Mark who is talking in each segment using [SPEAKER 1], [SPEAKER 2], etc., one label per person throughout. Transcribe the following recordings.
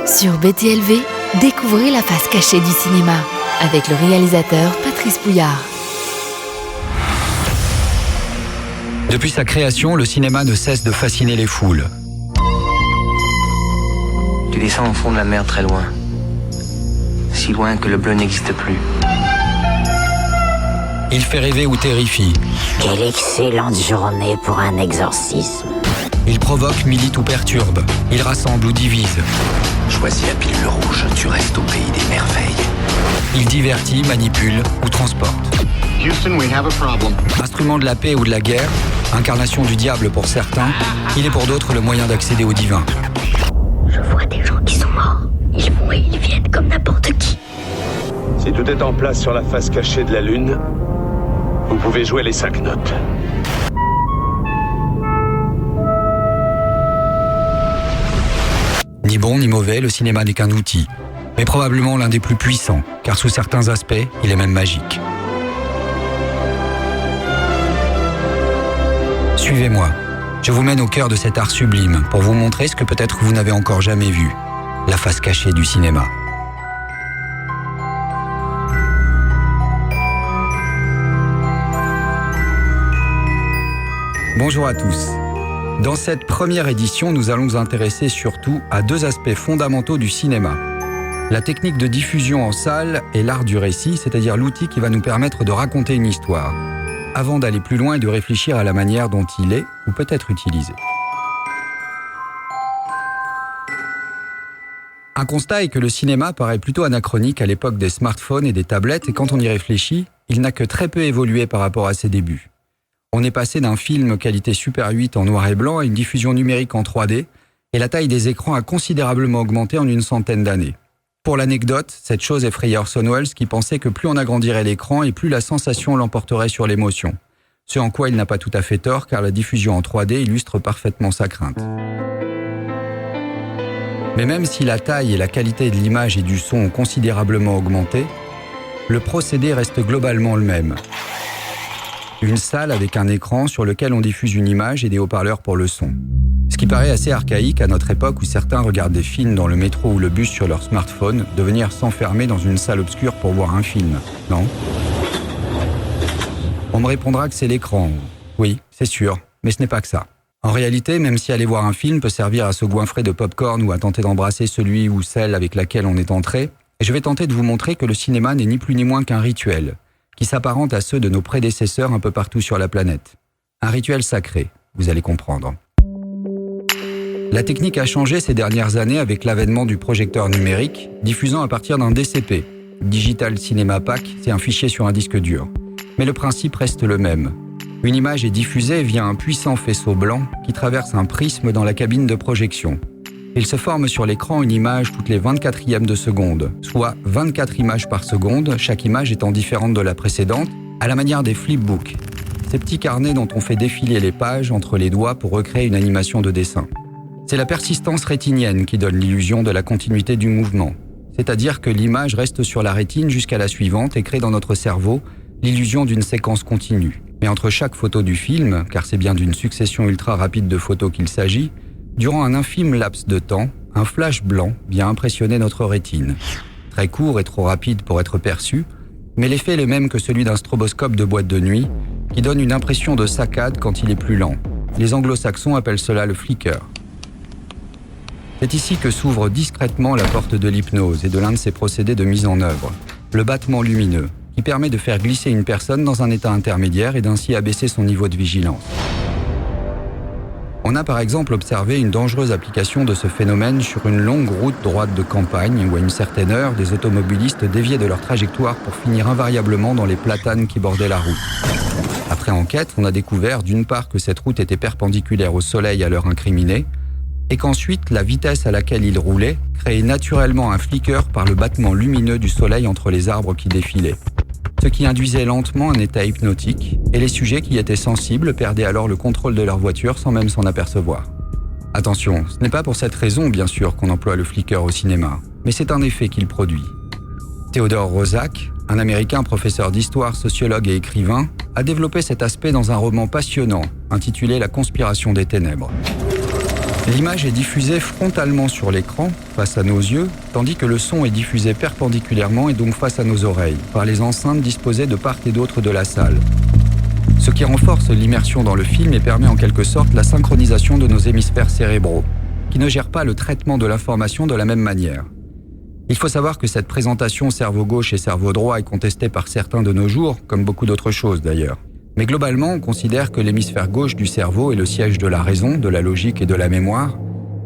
[SPEAKER 1] Sur BTLV, découvrez la face cachée du cinéma avec le réalisateur Patrice Pouillard.
[SPEAKER 2] Depuis sa création, le cinéma ne cesse de fasciner les foules.
[SPEAKER 3] Tu descends au fond de la mer très loin. Si loin que le bleu n'existe plus.
[SPEAKER 2] Il fait rêver ou terrifie.
[SPEAKER 4] Quelle excellente journée pour un exorcisme.
[SPEAKER 2] Il provoque, milite ou perturbe. Il rassemble ou divise.
[SPEAKER 5] Choisis la pilule rouge, tu restes au pays des merveilles.
[SPEAKER 2] Il divertit, manipule ou transporte.
[SPEAKER 6] Houston, we have a problem.
[SPEAKER 2] Instrument de la paix ou de la guerre, incarnation du diable pour certains, il est pour d'autres le moyen d'accéder au divin.
[SPEAKER 4] Je vois des gens qui sont morts. Ils vont et ils viennent comme n'importe qui.
[SPEAKER 7] Si tout est en place sur la face cachée de la Lune, vous pouvez jouer les 5 notes.
[SPEAKER 2] Ni bon ni mauvais, le cinéma n'est qu'un outil, mais probablement l'un des plus puissants, car sous certains aspects, il est même magique. Suivez-moi, je vous mène au cœur de cet art sublime pour vous montrer ce que peut-être vous n'avez encore jamais vu, la face cachée du cinéma. Bonjour à tous. Dans cette première édition, nous allons nous intéresser surtout à deux aspects fondamentaux du cinéma. La technique de diffusion en salle et l'art du récit, c'est-à-dire l'outil qui va nous permettre de raconter une histoire, avant d'aller plus loin et de réfléchir à la manière dont il est ou peut être utilisé. Un constat est que le cinéma paraît plutôt anachronique à l'époque des smartphones et des tablettes, et quand on y réfléchit, il n'a que très peu évolué par rapport à ses débuts. On est passé d'un film qualité Super 8 en noir et blanc à une diffusion numérique en 3D, et la taille des écrans a considérablement augmenté en une centaine d'années. Pour l'anecdote, cette chose effrayait Orson Welles qui pensait que plus on agrandirait l'écran et plus la sensation l'emporterait sur l'émotion. Ce en quoi il n'a pas tout à fait tort, car la diffusion en 3D illustre parfaitement sa crainte. Mais même si la taille et la qualité de l'image et du son ont considérablement augmenté, le procédé reste globalement le même. Une salle avec un écran sur lequel on diffuse une image et des haut-parleurs pour le son. Ce qui paraît assez archaïque à notre époque où certains regardent des films dans le métro ou le bus sur leur smartphone, de venir s'enfermer dans une salle obscure pour voir un film, non ? On me répondra que c'est l'écran. Oui, c'est sûr, mais ce n'est pas que ça. En réalité, même si aller voir un film peut servir à se goinfrer de pop-corn ou à tenter d'embrasser celui ou celle avec laquelle on est entré, je vais tenter de vous montrer que le cinéma n'est ni plus ni moins qu'un rituel, qui s'apparente à ceux de nos prédécesseurs un peu partout sur la planète. Un rituel sacré, vous allez comprendre. La technique a changé ces dernières années avec l'avènement du projecteur numérique, diffusant à partir d'un DCP. Digital Cinema Pack, c'est un fichier sur un disque dur. Mais le principe reste le même. Une image est diffusée via un puissant faisceau blanc qui traverse un prisme dans la cabine de projection. Il se forme sur l'écran une image toutes les 24e de seconde, soit 24 images par seconde, chaque image étant différente de la précédente, à la manière des flipbooks, ces petits carnets dont on fait défiler les pages entre les doigts pour recréer une animation de dessin. C'est la persistance rétinienne qui donne l'illusion de la continuité du mouvement, c'est-à-dire que l'image reste sur la rétine jusqu'à la suivante et crée dans notre cerveau l'illusion d'une séquence continue. Mais entre chaque photo du film, car c'est bien d'une succession ultra rapide de photos qu'il s'agit, durant un infime laps de temps, un flash blanc vient impressionner notre rétine. Très court et trop rapide pour être perçu, mais l'effet est le même que celui d'un stroboscope de boîte de nuit, qui donne une impression de saccade quand il est plus lent. Les anglo-saxons appellent cela le flicker. C'est ici que s'ouvre discrètement la porte de l'hypnose et de l'un de ses procédés de mise en œuvre, le battement lumineux, qui permet de faire glisser une personne dans un état intermédiaire et d'ainsi abaisser son niveau de vigilance. On a par exemple observé une dangereuse application de ce phénomène sur une longue route droite de campagne où à une certaine heure, des automobilistes déviaient de leur trajectoire pour finir invariablement dans les platanes qui bordaient la route. Après enquête, on a découvert d'une part que cette route était perpendiculaire au soleil à l'heure incriminée et qu'ensuite la vitesse à laquelle ils roulaient créait naturellement un flicker par le battement lumineux du soleil entre les arbres qui défilaient. Ce qui induisait lentement un état hypnotique, et les sujets qui étaient sensibles perdaient alors le contrôle de leur voiture sans même s'en apercevoir. Attention, ce n'est pas pour cette raison bien sûr qu'on emploie le flicker au cinéma, mais c'est un effet qu'il produit. Theodore Roszak, un Américain professeur d'histoire, sociologue et écrivain, a développé cet aspect dans un roman passionnant, intitulé « La conspiration des ténèbres ». L'image est diffusée frontalement sur l'écran, face à nos yeux, tandis que le son est diffusé perpendiculairement et donc face à nos oreilles, par les enceintes disposées de part et d'autre de la salle. Ce qui renforce l'immersion dans le film et permet en quelque sorte la synchronisation de nos hémisphères cérébraux, qui ne gèrent pas le traitement de l'information de la même manière. Il faut savoir que cette présentation cerveau gauche et cerveau droit est contestée par certains de nos jours, comme beaucoup d'autres choses d'ailleurs. Mais globalement, on considère que l'hémisphère gauche du cerveau est le siège de la raison, de la logique et de la mémoire,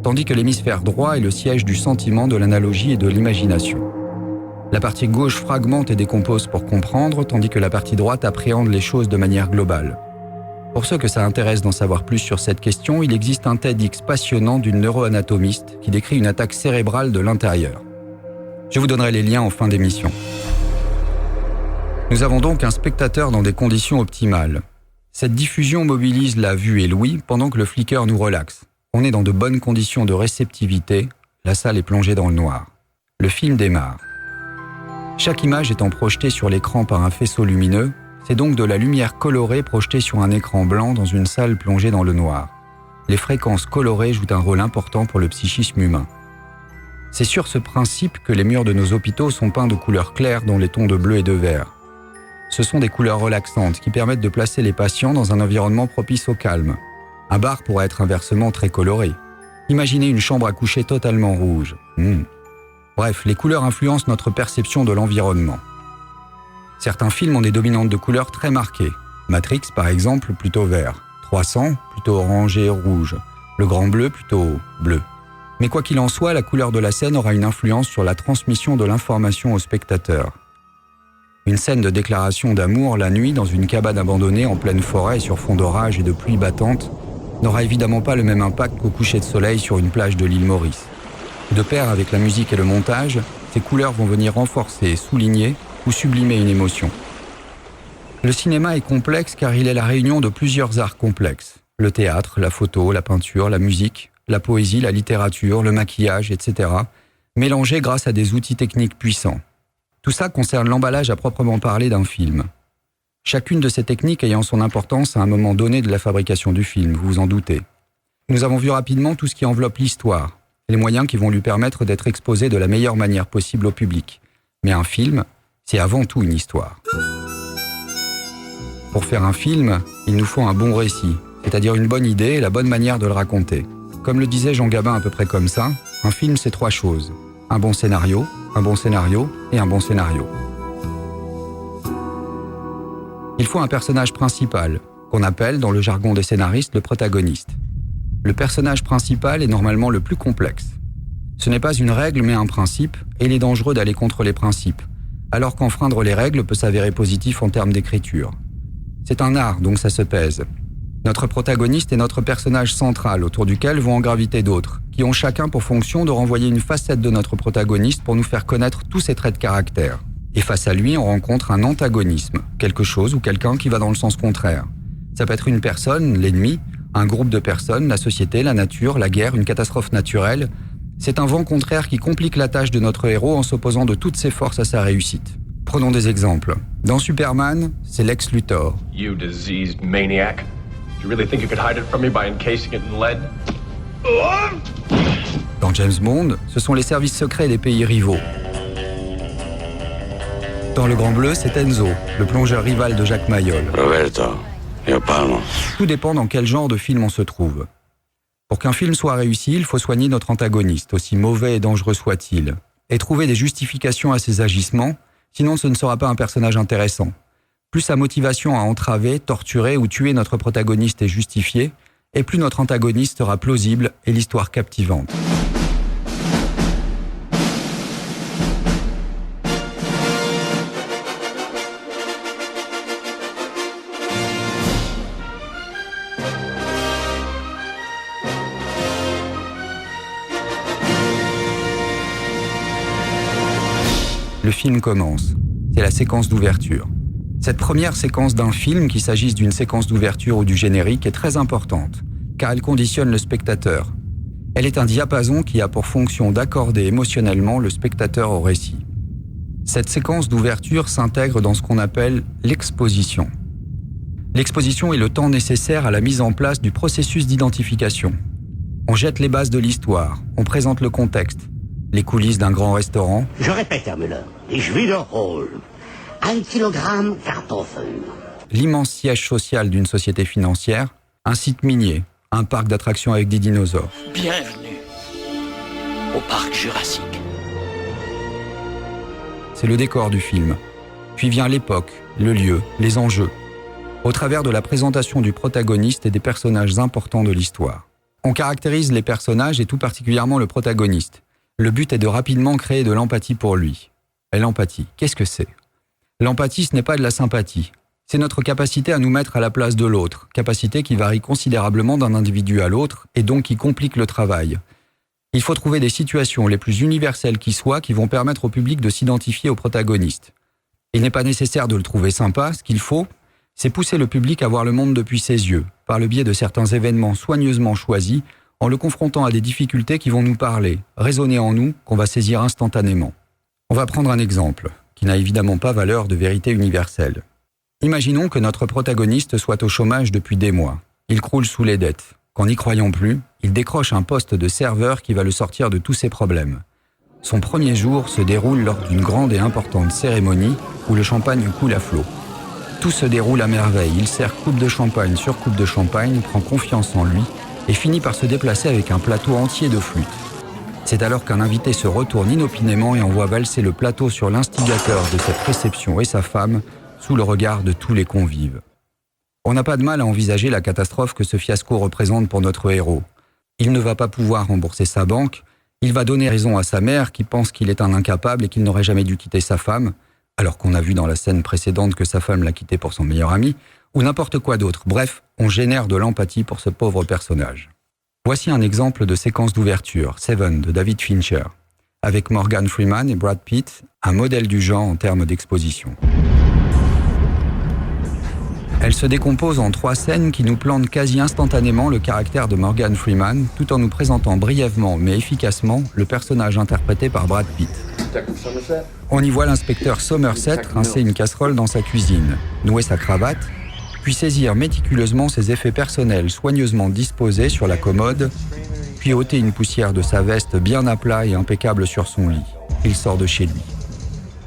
[SPEAKER 2] tandis que l'hémisphère droit est le siège du sentiment, de l'analogie et de l'imagination. La partie gauche fragmente et décompose pour comprendre, tandis que la partie droite appréhende les choses de manière globale. Pour ceux que ça intéresse d'en savoir plus sur cette question, il existe un TEDx passionnant d'une neuroanatomiste qui décrit une attaque cérébrale de l'intérieur. Je vous donnerai les liens en fin d'émission. Nous avons donc un spectateur dans des conditions optimales. Cette diffusion mobilise la vue et l'ouïe pendant que le flicker nous relaxe. On est dans de bonnes conditions de réceptivité, la salle est plongée dans le noir. Le film démarre. Chaque image étant projetée sur l'écran par un faisceau lumineux, c'est donc de la lumière colorée projetée sur un écran blanc dans une salle plongée dans le noir. Les fréquences colorées jouent un rôle important pour le psychisme humain. C'est sur ce principe que les murs de nos hôpitaux sont peints de couleurs claires dans les tons de bleu et de vert. Ce sont des couleurs relaxantes qui permettent de placer les patients dans un environnement propice au calme. Un bar pourrait être inversement très coloré. Imaginez une chambre à coucher totalement rouge. Bref, les couleurs influencent notre perception de l'environnement. Certains films ont des dominantes de couleurs très marquées. Matrix, par exemple, plutôt vert. 300, plutôt orangé et rouge. Le Grand Bleu, plutôt bleu. Mais quoi qu'il en soit, la couleur de la scène aura une influence sur la transmission de l'information au spectateur. Une scène de déclaration d'amour la nuit dans une cabane abandonnée en pleine forêt sur fond d'orage et de pluie battante n'aura évidemment pas le même impact qu'au coucher de soleil sur une plage de l'île Maurice. De pair avec la musique et le montage, ces couleurs vont venir renforcer, souligner ou sublimer une émotion. Le cinéma est complexe car il est la réunion de plusieurs arts complexes. Le théâtre, la photo, la peinture, la musique, la poésie, la littérature, le maquillage, etc. mélangés grâce à des outils techniques puissants. Tout ça concerne l'emballage à proprement parler d'un film. Chacune de ces techniques ayant son importance à un moment donné de la fabrication du film, vous vous en doutez. Nous avons vu rapidement tout ce qui enveloppe l'histoire, les moyens qui vont lui permettre d'être exposé de la meilleure manière possible au public. Mais un film, c'est avant tout une histoire. Pour faire un film, il nous faut un bon récit, c'est-à-dire une bonne idée et la bonne manière de le raconter. Comme le disait Jean Gabin à peu près comme ça, un film c'est 3 choses. Un bon scénario et un bon scénario. Il faut un personnage principal, qu'on appelle dans le jargon des scénaristes le protagoniste. Le personnage principal est normalement le plus complexe. Ce n'est pas une règle mais un principe, et il est dangereux d'aller contre les principes, alors qu'enfreindre les règles peut s'avérer positif en termes d'écriture. C'est un art, donc ça se pèse. Notre protagoniste est notre personnage central, autour duquel vont en graviter d'autres, qui ont chacun pour fonction de renvoyer une facette de notre protagoniste pour nous faire connaître tous ses traits de caractère. Et face à lui, on rencontre un antagonisme, quelque chose ou quelqu'un qui va dans le sens contraire. Ça peut être une personne, l'ennemi, un groupe de personnes, la société, la nature, la guerre, une catastrophe naturelle. C'est un vent contraire qui complique la tâche de notre héros en s'opposant de toutes ses forces à sa réussite. Prenons des exemples. Dans Superman, c'est Lex Luthor.
[SPEAKER 7] You diseased maniac. You really think you could hide it from me by encasing it in lead?
[SPEAKER 2] Dans James Bond, ce sont les services secrets des pays rivaux. Dans Le Grand Bleu, c'est Enzo, le plongeur rival de Jacques Mayol.
[SPEAKER 5] Roberto, io parlo.
[SPEAKER 2] Tout dépend dans quel genre de film on se trouve. Pour qu'un film soit réussi, il faut soigner notre antagoniste, aussi mauvais et dangereux soit-il, et trouver des justifications à ses agissements, sinon ce ne sera pas un personnage intéressant. Plus sa motivation à entraver, torturer ou tuer notre protagoniste est justifiée, et plus notre antagoniste sera plausible et l'histoire captivante. Le film commence. C'est la séquence d'ouverture. Cette première séquence d'un film, qu'il s'agisse d'une séquence d'ouverture ou du générique, est très importante, car elle conditionne le spectateur. Elle est un diapason qui a pour fonction d'accorder émotionnellement le spectateur au récit. Cette séquence d'ouverture s'intègre dans ce qu'on appelle l'exposition. L'exposition est le temps nécessaire à la mise en place du processus d'identification. On jette les bases de l'histoire, on présente le contexte, les coulisses d'un grand restaurant.
[SPEAKER 8] Je répète, Herr Müller, ich wiederhole. 1 Kilogramm Kartoffeln.
[SPEAKER 2] L'immense siège social d'une société financière, un site minier, un parc d'attractions avec des dinosaures.
[SPEAKER 5] Bienvenue au parc Jurassique.
[SPEAKER 2] C'est le décor du film. Puis vient l'époque, le lieu, les enjeux, au travers de la présentation du protagoniste et des personnages importants de l'histoire. On caractérise les personnages et tout particulièrement le protagoniste. Le but est de rapidement créer de l'empathie pour lui. Et l'empathie, qu'est-ce que c'est ? L'empathie, ce n'est pas de la sympathie. C'est notre capacité à nous mettre à la place de l'autre, capacité qui varie considérablement d'un individu à l'autre et donc qui complique le travail. Il faut trouver des situations les plus universelles qui soient qui vont permettre au public de s'identifier au protagoniste. Il n'est pas nécessaire de le trouver sympa, ce qu'il faut, c'est pousser le public à voir le monde depuis ses yeux, par le biais de certains événements soigneusement choisis, en le confrontant à des difficultés qui vont nous parler, résonner en nous, qu'on va saisir instantanément. On va prendre un exemple, qui n'a évidemment pas valeur de vérité universelle. Imaginons que notre protagoniste soit au chômage depuis des mois. Il croule sous les dettes. Qu'en n'y croyant plus, il décroche un poste de serveur qui va le sortir de tous ses problèmes. Son premier jour se déroule lors d'une grande et importante cérémonie où le champagne coule à flot. Tout se déroule à merveille. Il sert coupe de champagne sur coupe de champagne, prend confiance en lui et finit par se déplacer avec un plateau entier de flûtes. C'est alors qu'un invité se retourne inopinément et envoie valser le plateau sur l'instigateur de cette réception et sa femme, sous le regard de tous les convives. On n'a pas de mal à envisager la catastrophe que ce fiasco représente pour notre héros. Il ne va pas pouvoir rembourser sa banque, il va donner raison à sa mère qui pense qu'il est un incapable et qu'il n'aurait jamais dû quitter sa femme, alors qu'on a vu dans la scène précédente que sa femme l'a quitté pour son meilleur ami, ou n'importe quoi d'autre. Bref, on génère de l'empathie pour ce pauvre personnage. Voici un exemple de séquence d'ouverture, Seven, de David Fincher, avec Morgan Freeman et Brad Pitt, un modèle du genre en termes d'exposition. Elle se décompose en 3 scènes qui nous plantent quasi instantanément le caractère de Morgan Freeman, tout en nous présentant brièvement mais efficacement le personnage interprété par Brad Pitt. On y voit l'inspecteur Somerset rincer une casserole dans sa cuisine, nouer sa cravate, puis saisir méticuleusement ses effets personnels soigneusement disposés sur la commode, puis ôter une poussière de sa veste bien à plat et impeccable sur son lit. Il sort de chez lui.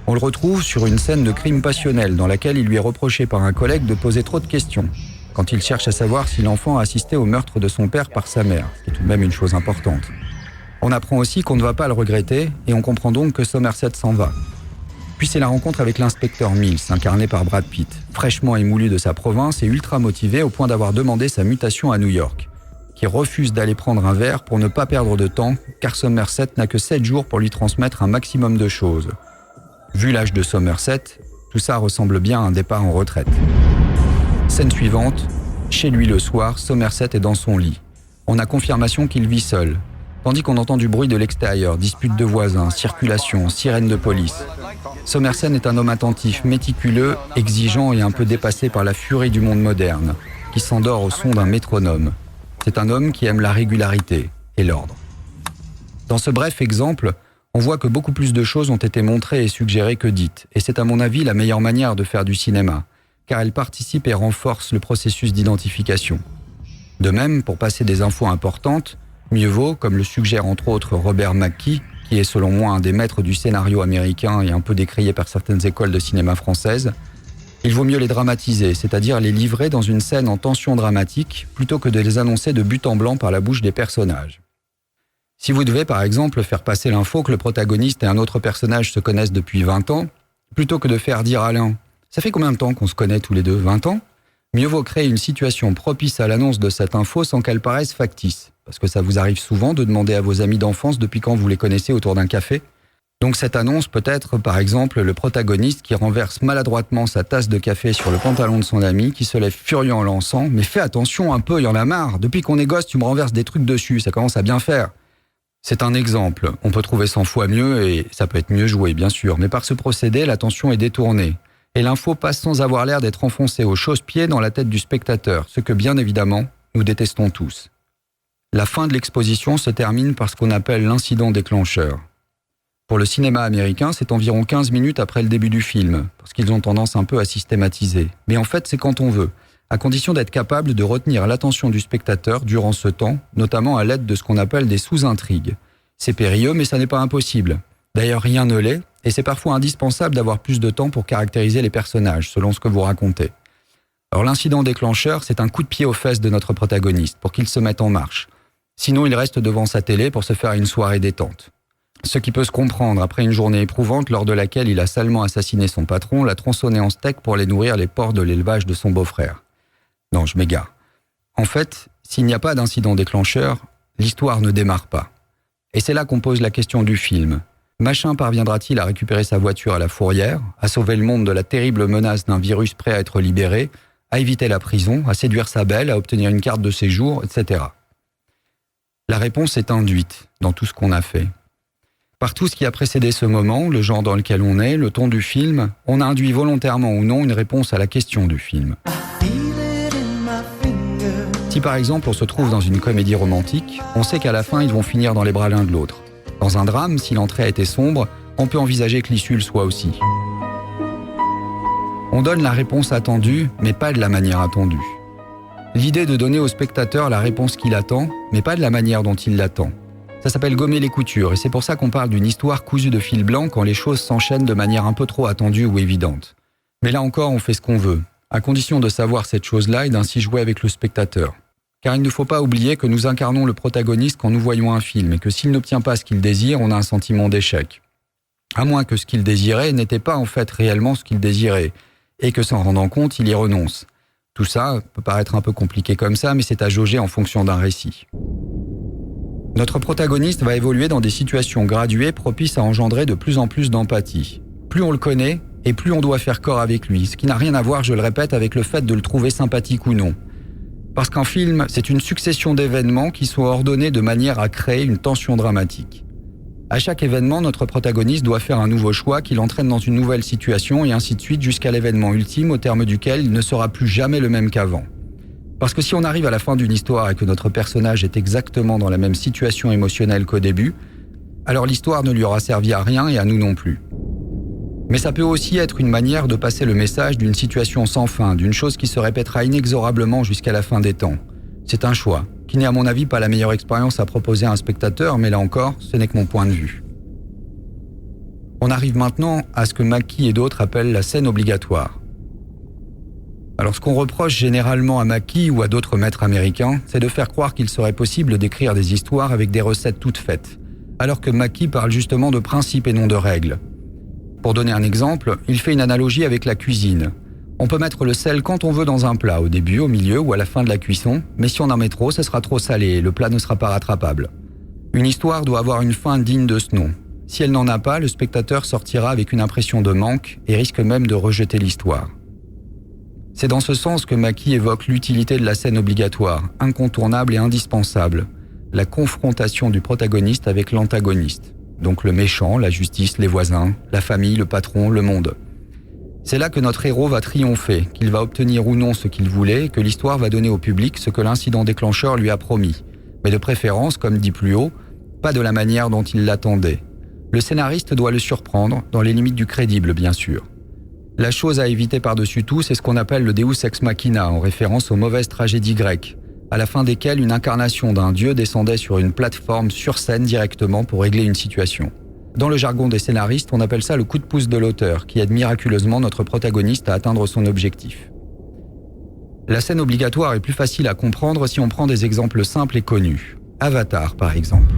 [SPEAKER 2] On le retrouve sur une scène de crime passionnel dans laquelle il lui est reproché par un collègue de poser trop de questions, quand il cherche à savoir si l'enfant a assisté au meurtre de son père par sa mère, ce qui est tout de même une chose importante. On apprend aussi qu'on ne va pas le regretter et on comprend donc que Somerset s'en va. Puis c'est la rencontre avec l'inspecteur Mills, incarné par Brad Pitt, fraîchement émoulu de sa province et ultra motivé au point d'avoir demandé sa mutation à New York, qui refuse d'aller prendre un verre pour ne pas perdre de temps, car Somerset n'a que 7 jours pour lui transmettre un maximum de choses. Vu l'âge de Somerset, tout ça ressemble bien à un départ en retraite. Scène suivante, chez lui le soir, Somerset est dans son lit. On a confirmation qu'il vit seul, tandis qu'on entend du bruit de l'extérieur, disputes de voisins, circulation, sirène de police. Somerset est un homme attentif, méticuleux, exigeant et un peu dépassé par la furie du monde moderne, qui s'endort au son d'un métronome. C'est un homme qui aime la régularité et l'ordre. Dans ce bref exemple, on voit que beaucoup plus de choses ont été montrées et suggérées que dites, et c'est à mon avis la meilleure manière de faire du cinéma, car elle participe et renforce le processus d'identification. De même, pour passer des infos importantes, mieux vaut, comme le suggère entre autres Robert McKee, qui est selon moi un des maîtres du scénario américain et un peu décrié par certaines écoles de cinéma françaises, il vaut mieux les dramatiser, c'est-à-dire les livrer dans une scène en tension dramatique, plutôt que de les annoncer de but en blanc par la bouche des personnages. Si vous devez par exemple faire passer l'info que le protagoniste et un autre personnage se connaissent depuis 20 ans, plutôt que de faire dire à l'un « Ça fait combien de temps qu'on se connaît tous les deux, 20 ans ?» Mieux vaut créer une situation propice à l'annonce de cette info sans qu'elle paraisse factice, parce que ça vous arrive souvent de demander à vos amis d'enfance depuis quand vous les connaissez autour d'un café. Donc cette annonce peut être par exemple le protagoniste qui renverse maladroitement sa tasse de café sur le pantalon de son ami, qui se lève furieux en lançant « Mais fais attention un peu, il y en a marre, depuis qu'on est gosse tu me renverses des trucs dessus, ça commence à bien faire !» C'est un exemple, on peut trouver 100 fois mieux et ça peut être mieux joué bien sûr, mais par ce procédé, l'attention est détournée. Et l'info passe sans avoir l'air d'être enfoncée au chausse-pied dans la tête du spectateur, ce que bien évidemment, nous détestons tous. La fin de l'exposition se termine par ce qu'on appelle l'incident déclencheur. Pour le cinéma américain, c'est environ 15 minutes après le début du film, parce qu'ils ont tendance un peu à systématiser. Mais en fait, c'est quand on veut, à condition d'être capable de retenir l'attention du spectateur durant ce temps, notamment à l'aide de ce qu'on appelle des sous-intrigues. C'est périlleux, mais ça n'est pas impossible. D'ailleurs, rien ne l'est, et c'est parfois indispensable d'avoir plus de temps pour caractériser les personnages, selon ce que vous racontez. Alors l'incident déclencheur, c'est un coup de pied aux fesses de notre protagoniste, pour qu'il se mette en marche. Sinon, il reste devant sa télé pour se faire une soirée détente. Ce qui peut se comprendre après une journée éprouvante lors de laquelle il a salement assassiné son patron, l'a tronçonné en steak pour aller nourrir les porcs de l'élevage de son beau-frère. Non, je m'égare. En fait, s'il n'y a pas d'incident déclencheur, l'histoire ne démarre pas. Et c'est là qu'on pose la question du film. Machin parviendra-t-il à récupérer sa voiture à la fourrière, à sauver le monde de la terrible menace d'un virus prêt à être libéré, à éviter la prison, à séduire sa belle, à obtenir une carte de séjour, etc. La réponse est induite dans tout ce qu'on a fait. Par tout ce qui a précédé ce moment, le genre dans lequel on est, le ton du film, on a induit volontairement ou non une réponse à la question du film. Si par exemple on se trouve dans une comédie romantique, on sait qu'à la fin ils vont finir dans les bras l'un de l'autre. Dans un drame, si l'entrée a été sombre, on peut envisager que l'issue le soit aussi. On donne la réponse attendue, mais pas de la manière attendue. L'idée de donner au spectateur la réponse qu'il attend, mais pas de la manière dont il l'attend. Ça s'appelle gommer les coutures, et c'est pour ça qu'on parle d'une histoire cousue de fil blanc quand les choses s'enchaînent de manière un peu trop attendue ou évidente. Mais là encore, on fait ce qu'on veut, à condition de savoir cette chose-là et d'ainsi jouer avec le spectateur. Car il ne faut pas oublier que nous incarnons le protagoniste quand nous voyons un film, et que s'il n'obtient pas ce qu'il désire, on a un sentiment d'échec. À moins que ce qu'il désirait n'était pas en fait réellement ce qu'il désirait, et que s'en rendant compte, il y renonce. Tout ça peut paraître un peu compliqué comme ça, mais c'est à jauger en fonction d'un récit. Notre protagoniste va évoluer dans des situations graduées propices à engendrer de plus en plus d'empathie. Plus on le connaît, et plus on doit faire corps avec lui, ce qui n'a rien à voir, je le répète, avec le fait de le trouver sympathique ou non. Parce qu'un film, c'est une succession d'événements qui sont ordonnés de manière à créer une tension dramatique. À chaque événement, notre protagoniste doit faire un nouveau choix qui l'entraîne dans une nouvelle situation et ainsi de suite jusqu'à l'événement ultime au terme duquel il ne sera plus jamais le même qu'avant. Parce que si on arrive à la fin d'une histoire et que notre personnage est exactement dans la même situation émotionnelle qu'au début, alors l'histoire ne lui aura servi à rien et à nous non plus. Mais ça peut aussi être une manière de passer le message d'une situation sans fin, d'une chose qui se répétera inexorablement jusqu'à la fin des temps. C'est un choix, qui n'est à mon avis pas la meilleure expérience à proposer à un spectateur, mais là encore, ce n'est que mon point de vue. On arrive maintenant à ce que Mackie et d'autres appellent la scène obligatoire. Alors ce qu'on reproche généralement à Mackie ou à d'autres maîtres américains, c'est de faire croire qu'il serait possible d'écrire des histoires avec des recettes toutes faites, alors que Mackie parle justement de principes et non de règles. Pour donner un exemple, il fait une analogie avec la cuisine. On peut mettre le sel quand on veut dans un plat, au début, au milieu ou à la fin de la cuisson, mais si on en met trop, ça sera trop salé et le plat ne sera pas rattrapable. Une histoire doit avoir une fin digne de ce nom. Si elle n'en a pas, le spectateur sortira avec une impression de manque et risque même de rejeter l'histoire. C'est dans ce sens que Mackie évoque l'utilité de la scène obligatoire, incontournable et indispensable, la confrontation du protagoniste avec l'antagoniste, donc le méchant, la justice, les voisins, la famille, le patron, le monde. C'est là que notre héros va triompher, qu'il va obtenir ou non ce qu'il voulait, et que l'histoire va donner au public ce que l'incident déclencheur lui a promis. Mais de préférence, comme dit plus haut, pas de la manière dont il l'attendait. Le scénariste doit le surprendre, dans les limites du crédible bien sûr. La chose à éviter par-dessus tout, c'est ce qu'on appelle le Deus ex machina, en référence aux mauvaises tragédies grecques, à la fin desquelles une incarnation d'un dieu descendait sur une plateforme sur scène directement pour régler une situation. Dans le jargon des scénaristes, on appelle ça le coup de pouce de l'auteur, qui aide miraculeusement notre protagoniste à atteindre son objectif. La scène obligatoire est plus facile à comprendre si on prend des exemples simples et connus. Avatar, par exemple.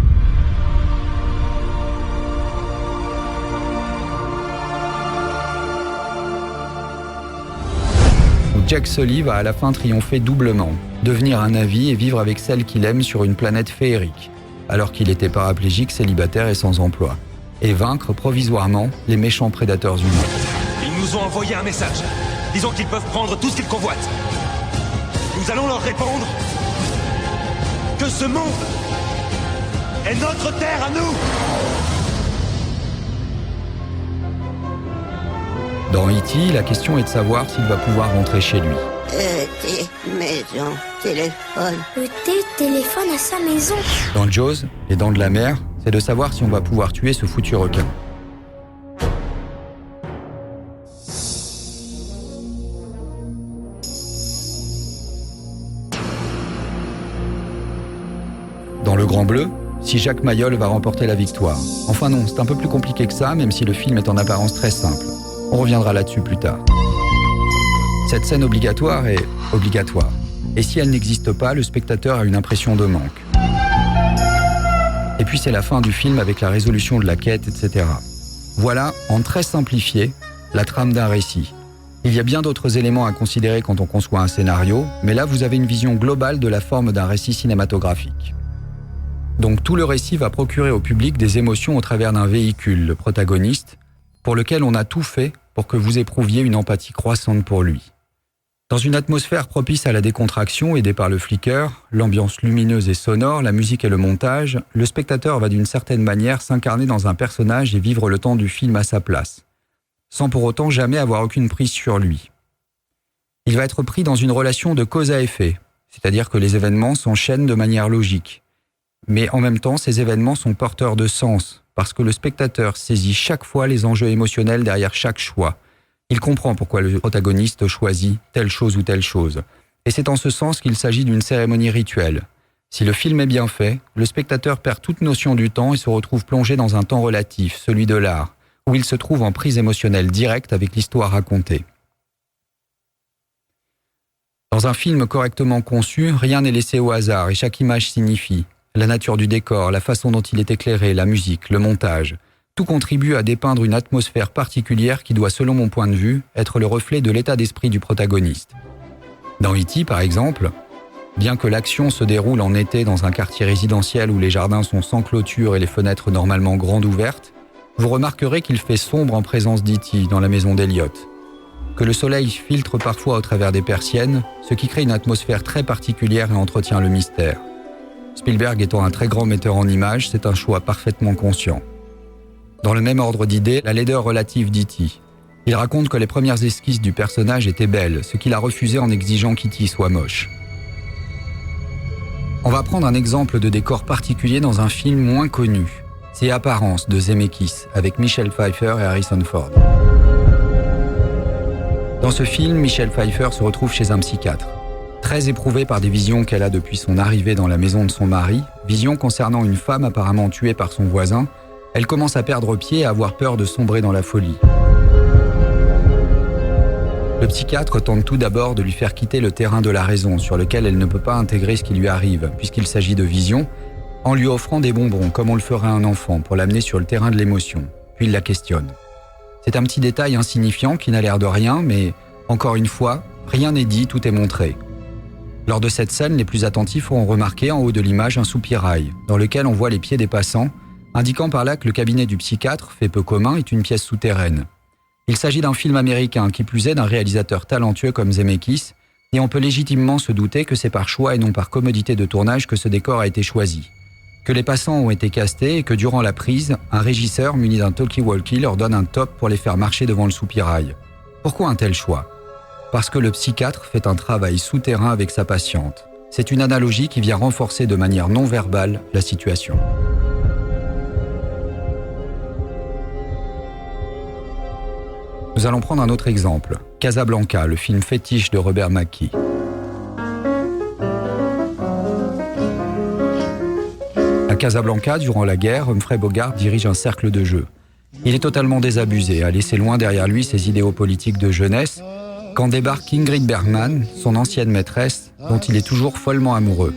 [SPEAKER 2] Où Jack Sully va à la fin triompher doublement, devenir un Na'vi et vivre avec celle qu'il aime sur une planète féerique, alors qu'il était paraplégique, célibataire et sans emploi. Et vaincre provisoirement les méchants prédateurs humains.
[SPEAKER 9] Ils nous ont envoyé un message. Disons qu'ils peuvent prendre tout ce qu'ils convoitent. Nous allons leur répondre que ce monde est notre terre à nous.
[SPEAKER 2] Dans E.T., la question est de savoir s'il va pouvoir rentrer chez lui.
[SPEAKER 8] E.T., maison, téléphone.
[SPEAKER 4] E.T. téléphone à sa maison.
[SPEAKER 2] Dans Jaws, les dents de la mer, c'est de savoir si on va pouvoir tuer ce foutu requin. Grand Bleu, si Jacques Mayol va remporter la victoire. Enfin non, c'est un peu plus compliqué que ça, même si le film est en apparence très simple. On reviendra là-dessus plus tard. Cette scène obligatoire est obligatoire. Et si elle n'existe pas, le spectateur a une impression de manque. Et puis c'est la fin du film avec la résolution de la quête, etc. Voilà, en très simplifié, la trame d'un récit. Il y a bien d'autres éléments à considérer quand on conçoit un scénario, mais là vous avez une vision globale de la forme d'un récit cinématographique. Donc tout le récit va procurer au public des émotions au travers d'un véhicule, le protagoniste, pour lequel on a tout fait pour que vous éprouviez une empathie croissante pour lui. Dans une atmosphère propice à la décontraction aidée par le flicker, l'ambiance lumineuse et sonore, la musique et le montage, le spectateur va d'une certaine manière s'incarner dans un personnage et vivre le temps du film à sa place, sans pour autant jamais avoir aucune prise sur lui. Il va être pris dans une relation de cause à effet, c'est-à-dire que les événements s'enchaînent de manière logique. Mais en même temps, ces événements sont porteurs de sens, parce que le spectateur saisit chaque fois les enjeux émotionnels derrière chaque choix. Il comprend pourquoi le protagoniste choisit telle chose ou telle chose. Et c'est en ce sens qu'il s'agit d'une cérémonie rituelle. Si le film est bien fait, le spectateur perd toute notion du temps et se retrouve plongé dans un temps relatif, celui de l'art, où il se trouve en prise émotionnelle directe avec l'histoire racontée. Dans un film correctement conçu, rien n'est laissé au hasard et chaque image signifie. La nature du décor, la façon dont il est éclairé, la musique, le montage, tout contribue à dépeindre une atmosphère particulière qui doit, selon mon point de vue, être le reflet de l'état d'esprit du protagoniste. Dans E.T., par exemple, bien que l'action se déroule en été dans un quartier résidentiel où les jardins sont sans clôture et les fenêtres normalement grandes ouvertes, vous remarquerez qu'il fait sombre en présence d'E.T. dans la maison d'Elliot, que le soleil filtre parfois au travers des persiennes, ce qui crée une atmosphère très particulière et entretient le mystère. Spielberg étant un très grand metteur en images, c'est un choix parfaitement conscient. Dans le même ordre d'idées, la laideur relative d'E.T. Il raconte que les premières esquisses du personnage étaient belles, ce qu'il a refusé en exigeant qu'E.T. soit moche. On va prendre un exemple de décor particulier dans un film moins connu. C'est Apparence de Zemeckis, avec Michelle Pfeiffer et Harrison Ford. Dans ce film, Michelle Pfeiffer se retrouve chez un psychiatre. Très éprouvée par des visions qu'elle a depuis son arrivée dans la maison de son mari, visions concernant une femme apparemment tuée par son voisin, elle commence à perdre pied et à avoir peur de sombrer dans la folie. Le psychiatre tente tout d'abord de lui faire quitter le terrain de la raison, sur lequel elle ne peut pas intégrer ce qui lui arrive, puisqu'il s'agit de visions, en lui offrant des bonbons, comme on le ferait à un enfant, pour l'amener sur le terrain de l'émotion. Puis il la questionne. C'est un petit détail insignifiant qui n'a l'air de rien, mais, encore une fois, rien n'est dit, tout est montré. Lors de cette scène, les plus attentifs auront remarqué en haut de l'image un soupirail, dans lequel on voit les pieds des passants, indiquant par là que le cabinet du psychiatre, fait peu commun, est une pièce souterraine. Il s'agit d'un film américain, qui plus est d'un réalisateur talentueux comme Zemeckis, et on peut légitimement se douter que c'est par choix et non par commodité de tournage que ce décor a été choisi. Que les passants ont été castés et que durant la prise, un régisseur muni d'un talkie-walkie leur donne un top pour les faire marcher devant le soupirail. Pourquoi un tel choix ? Parce que le psychiatre fait un travail souterrain avec sa patiente. C'est une analogie qui vient renforcer de manière non verbale la situation. Nous allons prendre un autre exemple. Casablanca, le film fétiche de Robert McKee. À Casablanca, durant la guerre, Humphrey Bogart dirige un cercle de jeu. Il est totalement désabusé, a laissé loin derrière lui ses idéaux politiques de jeunesse, quand débarque Ingrid Bergman, son ancienne maîtresse, dont il est toujours follement amoureux.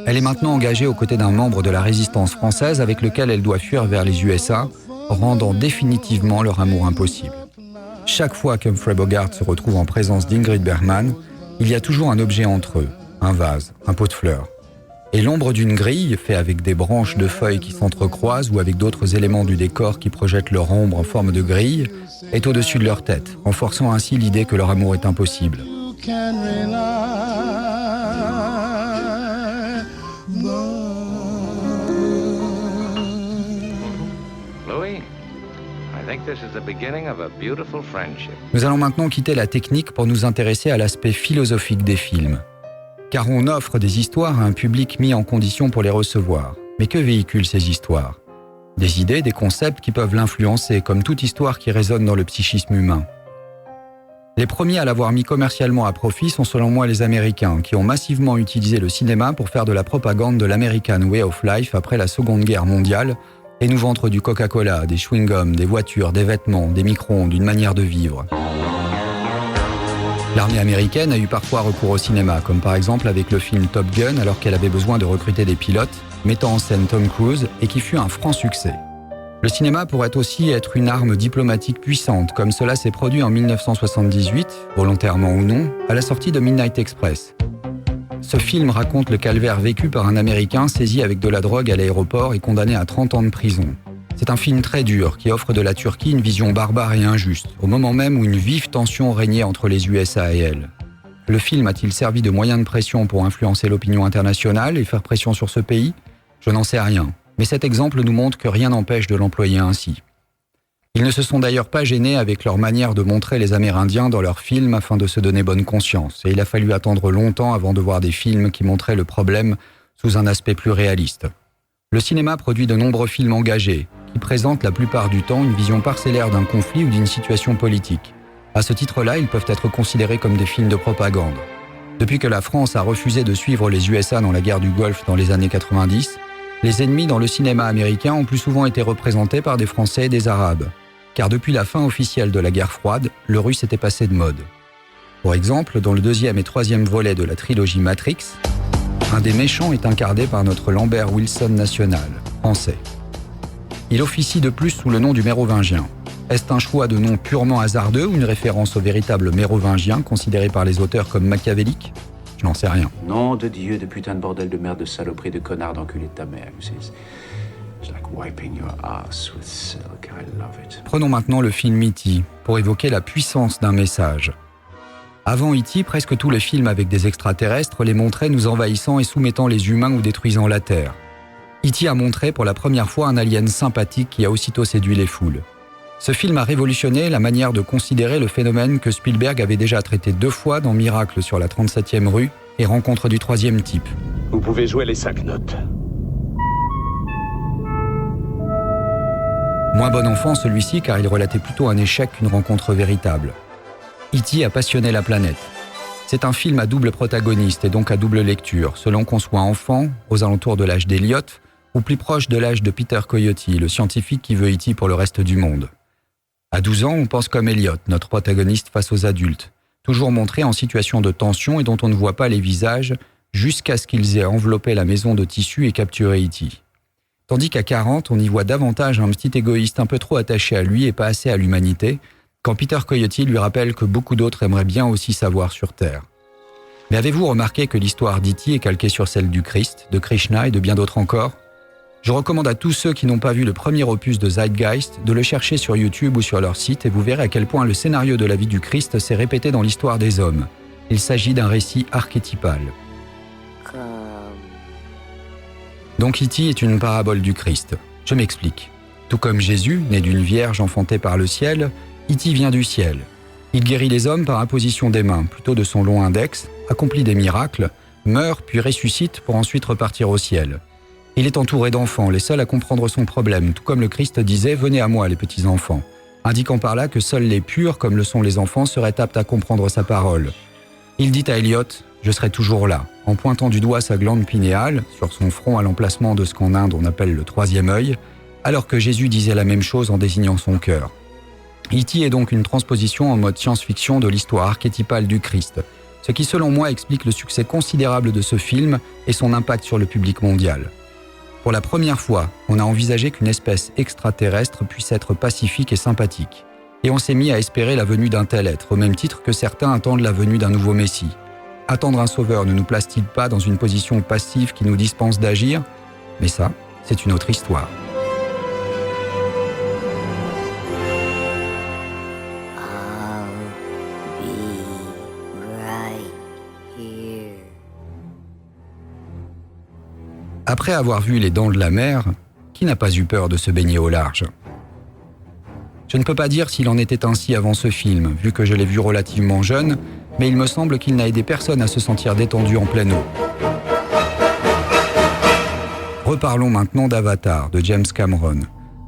[SPEAKER 2] Elle est maintenant engagée aux côtés d'un membre de la résistance française avec lequel elle doit fuir vers les USA, rendant définitivement leur amour impossible. Chaque fois qu'Humphrey Bogart se retrouve en présence d'Ingrid Bergman, il y a toujours un objet entre eux, un vase, un pot de fleurs. Et l'ombre d'une grille, fait avec des branches de feuilles qui s'entrecroisent ou avec d'autres éléments du décor qui projettent leur ombre en forme de grille, est au-dessus de leur tête, renforçant ainsi l'idée que leur amour est impossible. Nous allons maintenant quitter la technique pour nous intéresser à l'aspect philosophique des films. Car on offre des histoires à un public mis en condition pour les recevoir. Mais que véhiculent ces histoires ? Des idées, des concepts qui peuvent l'influencer, comme toute histoire qui résonne dans le psychisme humain. Les premiers à l'avoir mis commercialement à profit sont selon moi les Américains, qui ont massivement utilisé le cinéma pour faire de la propagande de l'American Way of Life après la Seconde Guerre mondiale et nous vendre du Coca-Cola, des chewing-gums, des voitures, des vêtements, des micro-ondes, une manière de vivre. L'armée américaine a eu parfois recours au cinéma, comme par exemple avec le film Top Gun alors qu'elle avait besoin de recruter des pilotes, mettant en scène Tom Cruise et qui fut un franc succès. Le cinéma pourrait aussi être une arme diplomatique puissante, comme cela s'est produit en 1978, volontairement ou non, à la sortie de Midnight Express. Ce film raconte le calvaire vécu par un Américain saisi avec de la drogue à l'aéroport et condamné à 30 ans de prison. C'est un film très dur qui offre de la Turquie une vision barbare et injuste, au moment même où une vive tension régnait entre les USA et elle. Le film a-t-il servi de moyen de pression pour influencer l'opinion internationale et faire pression sur ce pays ? Je n'en sais rien. Mais cet exemple nous montre que rien n'empêche de l'employer ainsi. Ils ne se sont d'ailleurs pas gênés avec leur manière de montrer les Amérindiens dans leurs films afin de se donner bonne conscience, et il a fallu attendre longtemps avant de voir des films qui montraient le problème sous un aspect plus réaliste. Le cinéma produit de nombreux films engagés, qui présentent la plupart du temps une vision parcellaire d'un conflit ou d'une situation politique. À ce titre-là, ils peuvent être considérés comme des films de propagande. Depuis que la France a refusé de suivre les USA dans la guerre du Golfe dans les années 90, les ennemis dans le cinéma américain ont plus souvent été représentés par des Français et des Arabes. Car depuis la fin officielle de la guerre froide, le russe était passé de mode. Pour exemple, dans le 2e et 3e volet de la trilogie Matrix, un des méchants est incarné par notre Lambert Wilson national, français. Il officie de plus sous le nom du mérovingien. Est-ce un choix de nom purement hasardeux ou une référence au véritable mérovingien considéré par les auteurs comme machiavélique ? Je n'en sais rien.
[SPEAKER 5] Nom de Dieu, de putain de bordel de merde, de saloperie, de connard, d'enculé de ta mère. It's like wiping your ass with silk. I love it.
[SPEAKER 2] Prenons maintenant le film E.T. pour évoquer la puissance d'un message. Avant E.T., presque tous les films avec des extraterrestres les montraient nous envahissant et soumettant les humains ou détruisant la Terre. E.T. a montré pour la première fois un alien sympathique qui a aussitôt séduit les foules. Ce film a révolutionné la manière de considérer le phénomène que Spielberg avait déjà traité 2 fois dans Miracle sur la 37e rue et Rencontre du troisième type.
[SPEAKER 7] Vous pouvez jouer les 5 notes.
[SPEAKER 2] Moins bon enfant celui-ci car il relatait plutôt un échec qu'une rencontre véritable. E.T. a passionné la planète. C'est un film à double protagoniste et donc à double lecture, selon qu'on soit enfant, aux alentours de l'âge d'Elliot, ou plus proche de l'âge de Peter Coyote, le scientifique qui veut E.T. pour le reste du monde. À 12 ans, on pense comme Elliot, notre protagoniste face aux adultes, toujours montré en situation de tension et dont on ne voit pas les visages, jusqu'à ce qu'ils aient enveloppé la maison de tissu et capturé E.T. Tandis qu'à 40, on y voit davantage un petit égoïste un peu trop attaché à lui et pas assez à l'humanité, quand Peter Coyote lui rappelle que beaucoup d'autres aimeraient bien aussi savoir sur Terre. Mais avez-vous remarqué que l'histoire d'E.T. est calquée sur celle du Christ, de Krishna et de bien d'autres encore ? Je recommande à tous ceux qui n'ont pas vu le premier opus de Zeitgeist de le chercher sur YouTube ou sur leur site et vous verrez à quel point le scénario de la vie du Christ s'est répété dans l'histoire des hommes. Il s'agit d'un récit archétypal. Donc E.T. est une parabole du Christ. Je m'explique. Tout comme Jésus, né d'une vierge enfantée par le ciel, E.T. vient du ciel. Il guérit les hommes par imposition des mains, plutôt de son long index, accomplit des miracles, meurt puis ressuscite pour ensuite repartir au ciel. Il est entouré d'enfants, les seuls à comprendre son problème, tout comme le Christ disait « Venez à moi les petits enfants », indiquant par là que seuls les purs, comme le sont les enfants, seraient aptes à comprendre sa parole. Il dit à Elliot « Je serai toujours là », en pointant du doigt sa glande pinéale, sur son front à l'emplacement de ce qu'en Inde on appelle le troisième œil, alors que Jésus disait la même chose en désignant son cœur. E.T. est donc une transposition en mode science-fiction de l'histoire archétypale du Christ, ce qui selon moi explique le succès considérable de ce film et son impact sur le public mondial. Pour la première fois, on a envisagé qu'une espèce extraterrestre puisse être pacifique et sympathique. Et on s'est mis à espérer la venue d'un tel être, au même titre que certains attendent la venue d'un nouveau Messie. Attendre un sauveur ne nous place-t-il pas dans une position passive qui nous dispense d'agir ? Mais ça, c'est une autre histoire. Après avoir vu Les Dents de la Mer, qui n'a pas eu peur de se baigner au large ? Je ne peux pas dire s'il en était ainsi avant ce film, vu que je l'ai vu relativement jeune, mais il me semble qu'il n'a aidé personne à se sentir détendu en pleine eau. Reparlons maintenant d'Avatar, de James Cameron,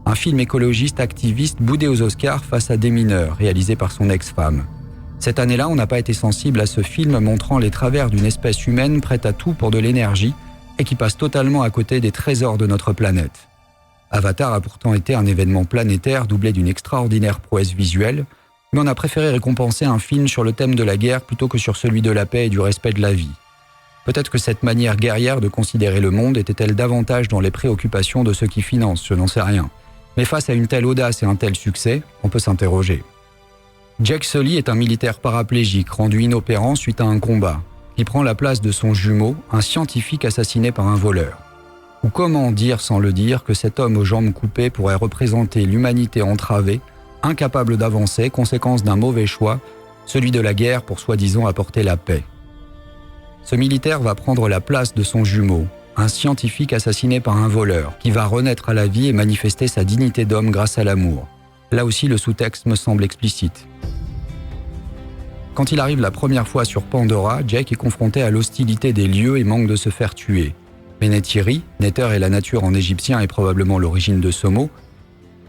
[SPEAKER 2] un film écologiste activiste boudé aux Oscars face à Des mineurs, réalisé par son ex-femme. Cette année-là, on n'a pas été sensible à ce film montrant les travers d'une espèce humaine prête à tout pour de l'énergie et qui passe totalement à côté des trésors de notre planète. Avatar a pourtant été un événement planétaire doublé d'une extraordinaire prouesse visuelle, mais on a préféré récompenser un film sur le thème de la guerre plutôt que sur celui de la paix et du respect de la vie. Peut-être que cette manière guerrière de considérer le monde était-elle davantage dans les préoccupations de ceux qui financent, je n'en sais rien. Mais face à une telle audace et un tel succès, on peut s'interroger. Jake Sully est un militaire paraplégique rendu inopérant suite à un combat, qui prend la place de son jumeau, un scientifique assassiné par un voleur. Ou comment dire sans le dire que cet homme aux jambes coupées pourrait représenter l'humanité entravée, incapable d'avancer, conséquence d'un mauvais choix, celui de la guerre pour soi-disant apporter la paix. Ce militaire va prendre la place de son jumeau, un scientifique assassiné par un voleur, qui va renaître à la vie et manifester sa dignité d'homme grâce à l'amour. Là aussi, le sous-texte me semble explicite. Quand il arrive la première fois sur Pandora, Jake est confronté à l'hostilité des lieux et manque de se faire tuer. Mais Neytiri, Nether et la nature en égyptien est probablement l'origine de ce mot,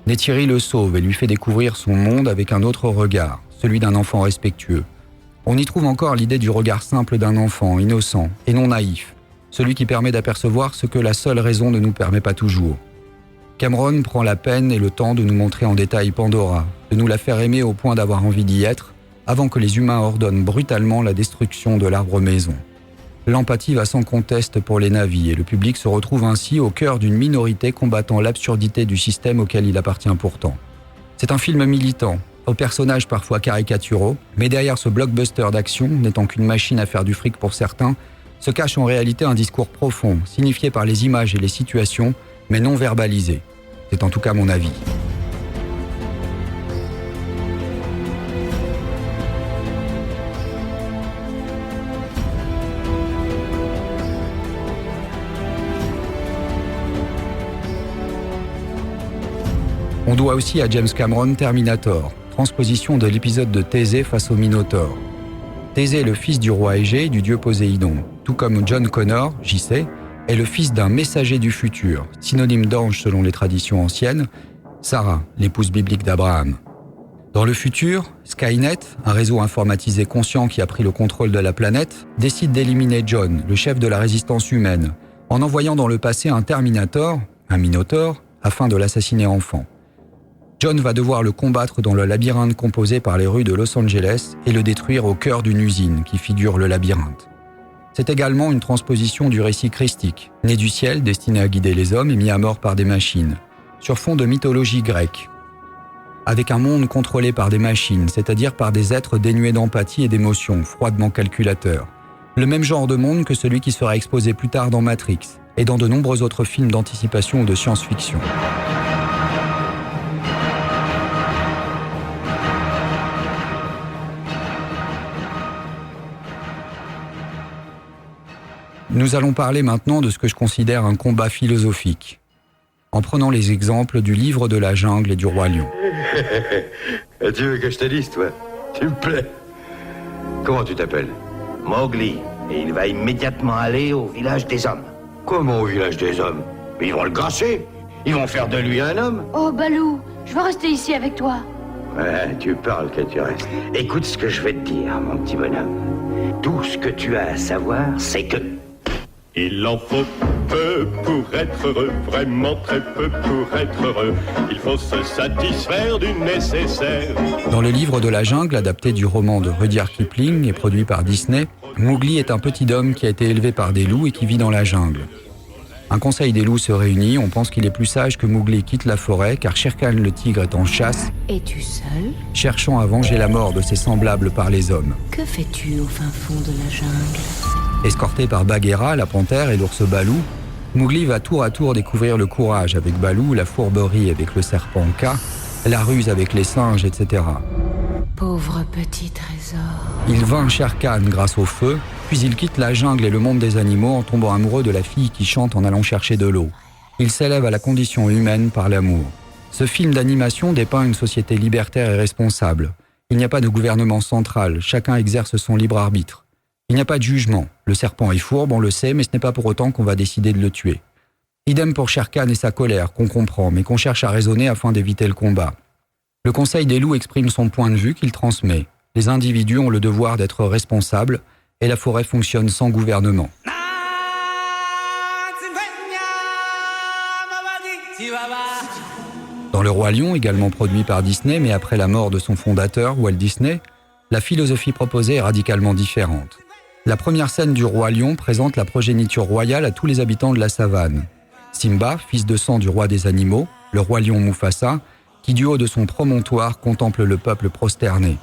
[SPEAKER 2] Neytiri le sauve et lui fait découvrir son monde avec un autre regard, celui d'un enfant respectueux. On y trouve encore l'idée du regard simple d'un enfant, innocent et non naïf, celui qui permet d'apercevoir ce que la seule raison ne nous permet pas toujours. Cameron prend la peine et le temps de nous montrer en détail Pandora, de nous la faire aimer au point d'avoir envie d'y être, avant que les humains ordonnent brutalement la destruction de l'arbre maison. L'empathie va sans conteste pour les Na'vi et le public se retrouve ainsi au cœur d'une minorité combattant l'absurdité du système auquel il appartient pourtant. C'est un film militant, aux personnages parfois caricaturaux, mais derrière ce blockbuster d'action, n'étant qu'une machine à faire du fric pour certains, se cache en réalité un discours profond, signifié par les images et les situations, mais non verbalisé. C'est en tout cas mon avis. On doit aussi à James Cameron Terminator, transposition de l'épisode de Thésée face au Minotaure. Thésée est le fils du roi Égée et du dieu Poséidon, tout comme John Connor, JC, est le fils d'un messager du futur, synonyme d'ange selon les traditions anciennes, Sarah, l'épouse biblique d'Abraham. Dans le futur, Skynet, un réseau informatisé conscient qui a pris le contrôle de la planète, décide d'éliminer John, le chef de la résistance humaine, en envoyant dans le passé un Terminator, un Minotaure, afin de l'assassiner enfant. John va devoir le combattre dans le labyrinthe composé par les rues de Los Angeles et le détruire au cœur d'une usine qui figure le labyrinthe. C'est également une transposition du récit christique, né du ciel, destiné à guider les hommes et mis à mort par des machines, sur fond de mythologie grecque. Avec un monde contrôlé par des machines, c'est-à-dire par des êtres dénués d'empathie et d'émotion, froidement calculateurs. Le même genre de monde que celui qui sera exposé plus tard dans Matrix et dans de nombreux autres films d'anticipation ou de science-fiction. Nous allons parler maintenant de ce que je considère un combat philosophique, en prenant les exemples du livre de la jungle et du roi lion.
[SPEAKER 7] Tu veux que je te dise, toi? Tu me plais. Comment tu t'appelles?
[SPEAKER 8] Mowgli, et il va immédiatement aller au village des hommes.
[SPEAKER 7] Comment au village des hommes?
[SPEAKER 8] Ils vont le grasser. Ils vont faire de lui un homme.
[SPEAKER 4] Oh, Balou, je veux rester ici avec toi.
[SPEAKER 7] Ouais, tu parles que tu restes.
[SPEAKER 8] Écoute ce que je vais te dire, mon petit bonhomme. Tout ce que tu as à savoir, c'est que...
[SPEAKER 10] Il en faut peu pour être heureux, vraiment très peu pour être heureux. Il faut se satisfaire du nécessaire.
[SPEAKER 2] Dans le livre de la jungle, adapté du roman de Rudyard Kipling et produit par Disney, Mowgli est un petit homme qui a été élevé par des loups et qui vit dans la jungle. Un conseil des loups se réunit, on pense qu'il est plus sage que Mowgli quitte la forêt car Shere Khan le tigre est en chasse.
[SPEAKER 1] Es-tu seul?
[SPEAKER 2] Cherchant à venger la mort de ses semblables par les hommes.
[SPEAKER 1] Que fais-tu au fin fond de la jungle?
[SPEAKER 2] Escorté par Bagheera, la panthère et l'ours Balou, Mowgli va tour à tour découvrir le courage avec Balou, la fourberie avec le serpent Kaa, la ruse avec les singes, etc.
[SPEAKER 1] Pauvre petit trésor.
[SPEAKER 2] Il vainc Shere Khan grâce au feu, puis il quitte la jungle et le monde des animaux en tombant amoureux de la fille qui chante en allant chercher de l'eau. Il s'élève à la condition humaine par l'amour. Ce film d'animation dépeint une société libertaire et responsable. Il n'y a pas de gouvernement central, chacun exerce son libre arbitre. Il n'y a pas de jugement. Le serpent est fourbe, on le sait, mais ce n'est pas pour autant qu'on va décider de le tuer. Idem pour Shere Khan et sa colère, qu'on comprend, mais qu'on cherche à raisonner afin d'éviter le combat. Le conseil des loups exprime son point de vue qu'il transmet. Les individus ont le devoir d'être responsables et la forêt fonctionne sans gouvernement. Dans Le Roi Lion, également produit par Disney, mais après la mort de son fondateur, Walt Disney, la philosophie proposée est radicalement différente. La première scène du Roi Lion présente la progéniture royale à tous les habitants de la savane. Simba, fils de sang du roi des animaux, le roi lion Mufasa, qui du haut de son promontoire contemple le peuple prosterné.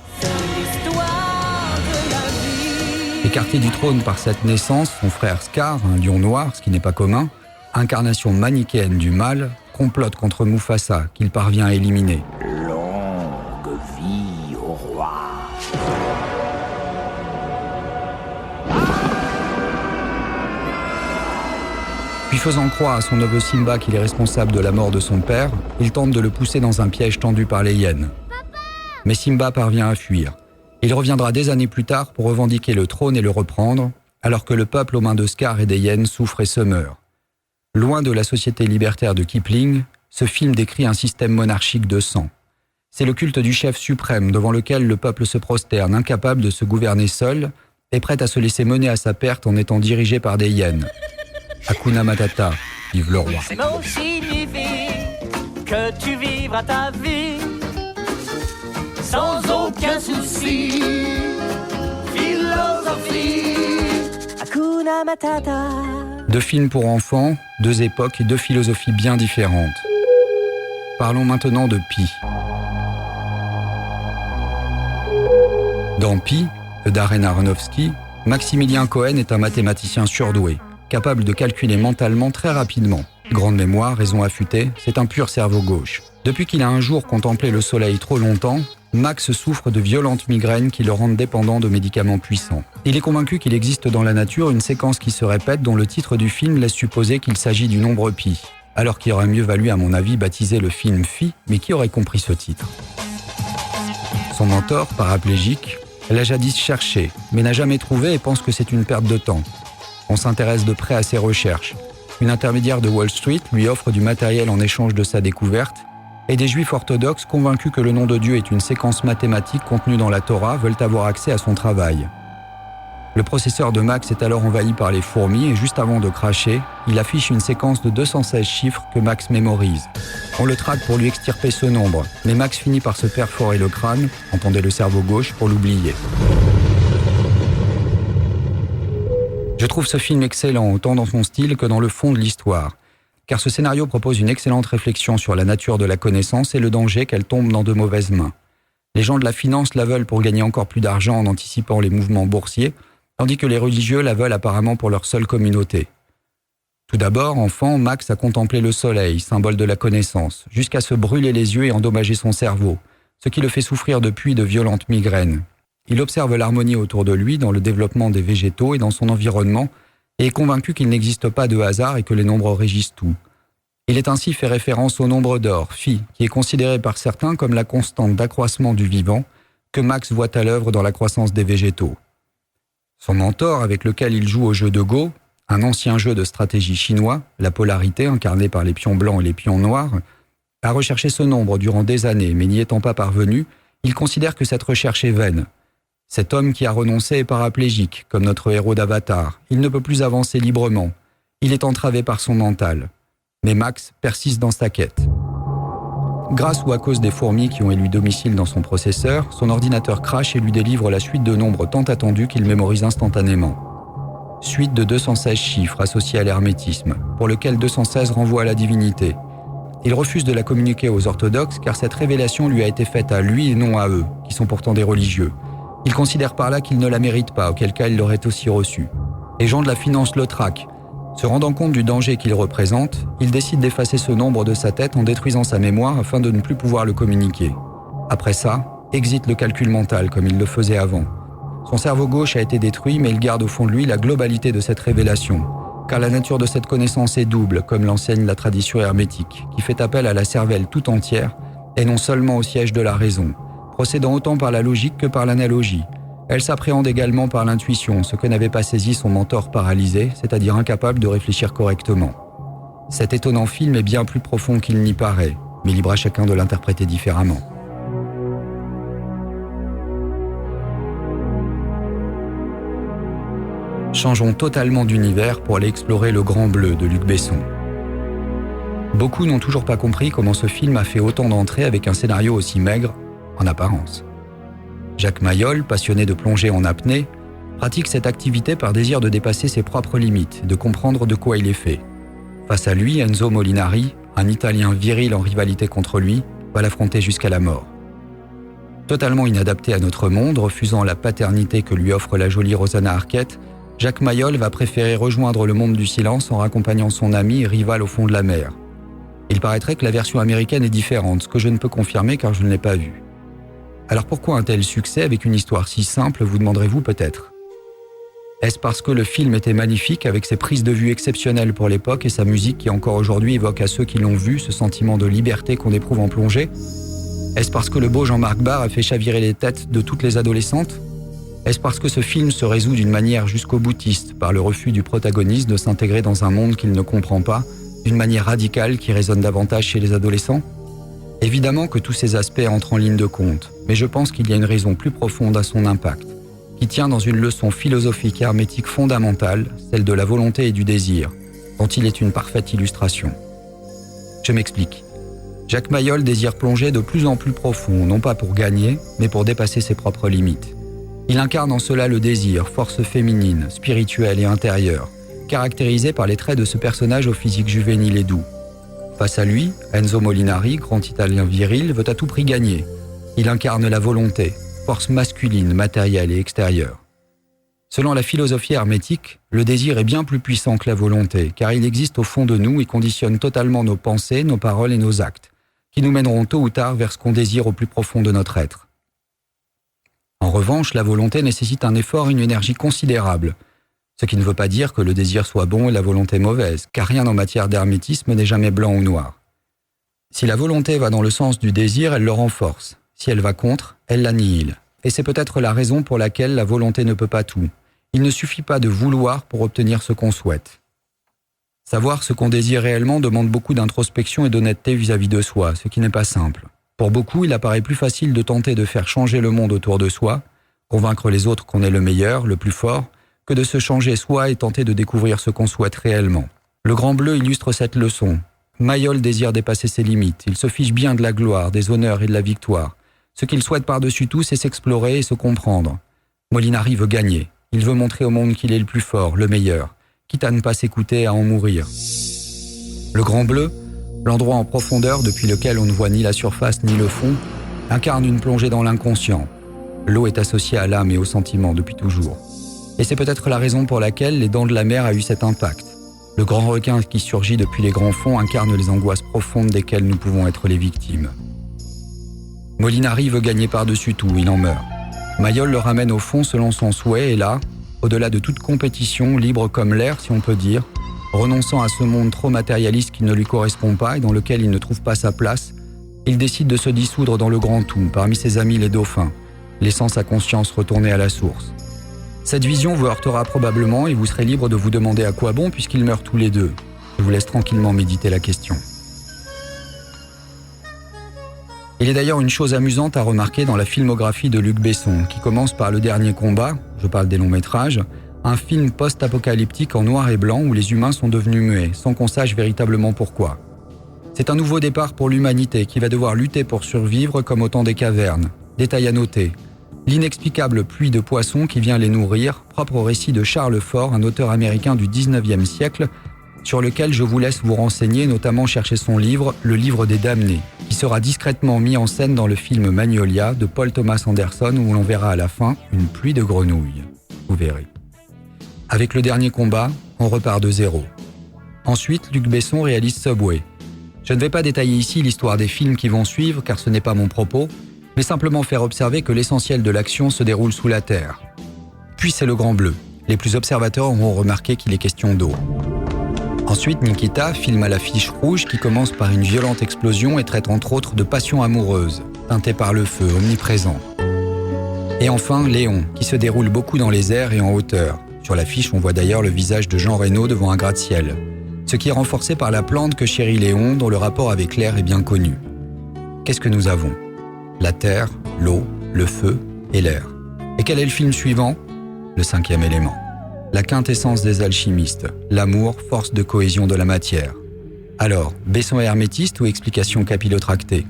[SPEAKER 2] Écarté du trône par cette naissance, son frère Scar, un lion noir, ce qui n'est pas commun, incarnation manichéenne du mal, complote contre Mufasa, qu'il parvient à éliminer.
[SPEAKER 8] Longue vie au roi.
[SPEAKER 2] Puis faisant croire à son neveu Simba qu'il est responsable de la mort de son père, il tente de le pousser dans un piège tendu par les hyènes. Mais Simba parvient à fuir. Il reviendra des années plus tard pour revendiquer le trône et le reprendre, alors que le peuple aux mains de Scar et des hyènes souffre et se meurt. Loin de la société libertaire de Kipling, ce film décrit un système monarchique de sang. C'est le culte du chef suprême devant lequel le peuple se prosterne, incapable de se gouverner seul et prêt à se laisser mener à sa perte en étant dirigé par des hyènes. Hakuna Matata, vive le roi.
[SPEAKER 11] Ces mots signifient que tu vivras ta vie sans aucun souci. Philosophie, Hakuna Matata.
[SPEAKER 2] Deux films pour enfants, deux époques et deux philosophies bien différentes. Parlons maintenant de Pi. Dans Pi, de Darren Aronofsky, Maximilien Cohen est un mathématicien surdoué, capable de calculer mentalement très rapidement. Grande mémoire, raison affûtée, c'est un pur cerveau gauche. Depuis qu'il a un jour contemplé le soleil trop longtemps, Max souffre de violentes migraines qui le rendent dépendant de médicaments puissants. Il est convaincu qu'il existe dans la nature une séquence qui se répète dont le titre du film laisse supposer qu'il s'agit du nombre pi. Alors qu'il aurait mieux valu, à mon avis, baptiser le film Phi, mais qui aurait compris ce titre? Son mentor, paraplégique, l'a jadis cherché, mais n'a jamais trouvé et pense que c'est une perte de temps. On s'intéresse de près à ses recherches. Une intermédiaire de Wall Street lui offre du matériel en échange de sa découverte, et des juifs orthodoxes convaincus que le nom de Dieu est une séquence mathématique contenue dans la Torah veulent avoir accès à son travail. Le processeur de Max est alors envahi par les fourmis et juste avant de cracher, il affiche une séquence de 216 chiffres que Max mémorise. On le traque pour lui extirper ce nombre, mais Max finit par se perforer le crâne, entendez le cerveau gauche, pour l'oublier. Je trouve ce film excellent, autant dans son style que dans le fond de l'histoire, car ce scénario propose une excellente réflexion sur la nature de la connaissance et le danger qu'elle tombe dans de mauvaises mains. Les gens de la finance la veulent pour gagner encore plus d'argent en anticipant les mouvements boursiers, tandis que les religieux la veulent apparemment pour leur seule communauté. Tout d'abord, enfant, Max a contemplé le soleil, symbole de la connaissance, jusqu'à se brûler les yeux et endommager son cerveau, ce qui le fait souffrir depuis de violentes migraines. Il observe l'harmonie autour de lui dans le développement des végétaux et dans son environnement, et est convaincu qu'il n'existe pas de hasard et que les nombres régissent tout. Il est ainsi fait référence au nombre d'or, phi, qui est considéré par certains comme la constante d'accroissement du vivant que Max voit à l'œuvre dans la croissance des végétaux. Son mentor, avec lequel il joue au jeu de Go, un ancien jeu de stratégie chinois, la polarité incarnée par les pions blancs et les pions noirs, a recherché ce nombre durant des années, mais n'y étant pas parvenu, il considère que cette recherche est vaine. Cet homme qui a renoncé est paraplégique, comme notre héros d'Avatar. Il ne peut plus avancer librement. Il est entravé par son mental. Mais Max persiste dans sa quête. Grâce ou à cause des fourmis qui ont élu domicile dans son processeur, son ordinateur crache et lui délivre la suite de nombres tant attendus qu'il mémorise instantanément. Suite de 216 chiffres associés à l'hermétisme, pour lequel 216 renvoie à la divinité. Il refuse de la communiquer aux orthodoxes car cette révélation lui a été faite à lui et non à eux, qui sont pourtant des religieux. Il considère par là qu'il ne la mérite pas, auquel cas il l'aurait aussi reçue. Les gens de la finance le traquent. Se rendant compte du danger qu'il représente, il décide d'effacer ce nombre de sa tête en détruisant sa mémoire afin de ne plus pouvoir le communiquer. Après ça, exit le calcul mental comme il le faisait avant. Son cerveau gauche a été détruit, mais il garde au fond de lui la globalité de cette révélation, car la nature de cette connaissance est double, comme l'enseigne la tradition hermétique, qui fait appel à la cervelle tout entière et non seulement au siège de la raison, procédant autant par la logique que par l'analogie. Elle s'appréhende également par l'intuition, ce que n'avait pas saisi son mentor paralysé, c'est-à-dire incapable de réfléchir correctement. Cet étonnant film est bien plus profond qu'il n'y paraît, mais libre à chacun de l'interpréter différemment. Changeons totalement d'univers pour aller explorer Le Grand Bleu de Luc Besson. Beaucoup n'ont toujours pas compris comment ce film a fait autant d'entrées avec un scénario aussi maigre, en apparence. Jacques Mayol, passionné de plongée en apnée, pratique cette activité par désir de dépasser ses propres limites, de comprendre de quoi il est fait. Face à lui, Enzo Molinari, un Italien viril en rivalité contre lui, va l'affronter jusqu'à la mort. Totalement inadapté à notre monde, refusant la paternité que lui offre la jolie Rosanna Arquette, Jacques Mayol va préférer rejoindre le monde du silence en raccompagnant son ami et rival au fond de la mer. Il paraîtrait que la version américaine est différente, ce que je ne peux confirmer car je ne l'ai pas vue. Alors pourquoi un tel succès avec une histoire si simple, vous demanderez-vous peut-être ? Est-ce parce que le film était magnifique avec ses prises de vue exceptionnelles pour l'époque et sa musique qui encore aujourd'hui évoque à ceux qui l'ont vu ce sentiment de liberté qu'on éprouve en plongée ? Est-ce parce que le beau Jean-Marc Barr a fait chavirer les têtes de toutes les adolescentes ? Est-ce parce que ce film se résout d'une manière jusqu'au boutiste par le refus du protagoniste de s'intégrer dans un monde qu'il ne comprend pas, d'une manière radicale qui résonne davantage chez les adolescents ? Évidemment que tous ces aspects entrent en ligne de compte, mais je pense qu'il y a une raison plus profonde à son impact, qui tient dans une leçon philosophique et hermétique fondamentale, celle de la volonté et du désir, dont il est une parfaite illustration. Je m'explique. Jacques Mayol désire plonger de plus en plus profond, non pas pour gagner, mais pour dépasser ses propres limites. Il incarne en cela le désir, force féminine, spirituelle et intérieure, caractérisée par les traits de ce personnage au physique juvénile et doux. Face à lui, Enzo Molinari, grand Italien viril, veut à tout prix gagner. Il incarne la volonté, force masculine, matérielle et extérieure. Selon la philosophie hermétique, le désir est bien plus puissant que la volonté, car il existe au fond de nous et conditionne totalement nos pensées, nos paroles et nos actes, qui nous mèneront tôt ou tard vers ce qu'on désire au plus profond de notre être. En revanche, la volonté nécessite un effort et une énergie considérables, ce qui ne veut pas dire que le désir soit bon et la volonté mauvaise, car rien en matière d'hermétisme n'est jamais blanc ou noir. Si la volonté va dans le sens du désir, elle le renforce. Si elle va contre, elle l'annihile. Et c'est peut-être la raison pour laquelle la volonté ne peut pas tout. Il ne suffit pas de vouloir pour obtenir ce qu'on souhaite. Savoir ce qu'on désire réellement demande beaucoup d'introspection et d'honnêteté vis-à-vis de soi, ce qui n'est pas simple. Pour beaucoup, il apparaît plus facile de tenter de faire changer le monde autour de soi, convaincre les autres qu'on est le meilleur, le plus fort, que de se changer soi et tenter de découvrir ce qu'on souhaite réellement. Le Grand Bleu illustre cette leçon. Mayol désire dépasser ses limites. Il se fiche bien de la gloire, des honneurs et de la victoire. Ce qu'il souhaite par-dessus tout, c'est s'explorer et se comprendre. Molinari veut gagner. Il veut montrer au monde qu'il est le plus fort, le meilleur, quitte à ne pas s'écouter et à en mourir. Le Grand Bleu, l'endroit en profondeur depuis lequel on ne voit ni la surface ni le fond, incarne une plongée dans l'inconscient. L'eau est associée à l'âme et aux sentiments depuis toujours. Et c'est peut-être la raison pour laquelle Les Dents de la Mer a eu cet impact. Le grand requin qui surgit depuis les grands fonds incarne les angoisses profondes desquelles nous pouvons être les victimes. Molinari veut gagner par-dessus tout, il en meurt. Mayol le ramène au fond selon son souhait et là, au-delà de toute compétition, libre comme l'air si on peut dire, renonçant à ce monde trop matérialiste qui ne lui correspond pas et dans lequel il ne trouve pas sa place, il décide de se dissoudre dans le grand tout, parmi ses amis les dauphins, laissant sa conscience retourner à la source. Cette vision vous heurtera probablement et vous serez libre de vous demander à quoi bon puisqu'ils meurent tous les deux. Je vous laisse tranquillement méditer la question. Il est d'ailleurs une chose amusante à remarquer dans la filmographie de Luc Besson, qui commence par Le Dernier Combat, je parle des longs métrages, un film post-apocalyptique en noir et blanc où les humains sont devenus muets, sans qu'on sache véritablement pourquoi. C'est un nouveau départ pour l'humanité qui va devoir lutter pour survivre comme au temps des cavernes. Détail à noter. L'inexplicable pluie de poissons qui vient les nourrir, propre au récit de Charles Fort, un auteur américain du 19e siècle, sur lequel je vous laisse vous renseigner, notamment chercher son livre, Le Livre des Damnés, qui sera discrètement mis en scène dans le film Magnolia de Paul Thomas Anderson où l'on verra à la fin une pluie de grenouilles. Vous verrez. Avec Le Dernier Combat, on repart de zéro. Ensuite, Luc Besson réalise Subway. Je ne vais pas détailler ici l'histoire des films qui vont suivre car ce n'est pas mon propos, mais simplement faire observer que l'essentiel de l'action se déroule sous la terre. Puis c'est Le Grand Bleu. Les plus observateurs auront remarqué qu'il est question d'eau. Ensuite, Nikita, film à l'affiche rouge qui commence par une violente explosion et traite entre autres de passion amoureuse, teintée par le feu, omniprésent. Et enfin, Léon, qui se déroule beaucoup dans les airs et en hauteur. Sur l'affiche, on voit d'ailleurs le visage de Jean Reno devant un gratte-ciel, ce qui est renforcé par la plante que chérit Léon, dont le rapport avec l'air est bien connu. Qu'est-ce que nous avons ? La terre, l'eau, le feu et l'air. Et quel est le film suivant ? Le 5e élément. la quintessence des alchimistes, l'amour, force de cohésion de la matière. Alors, besson hermétiste ou explication capillotractée?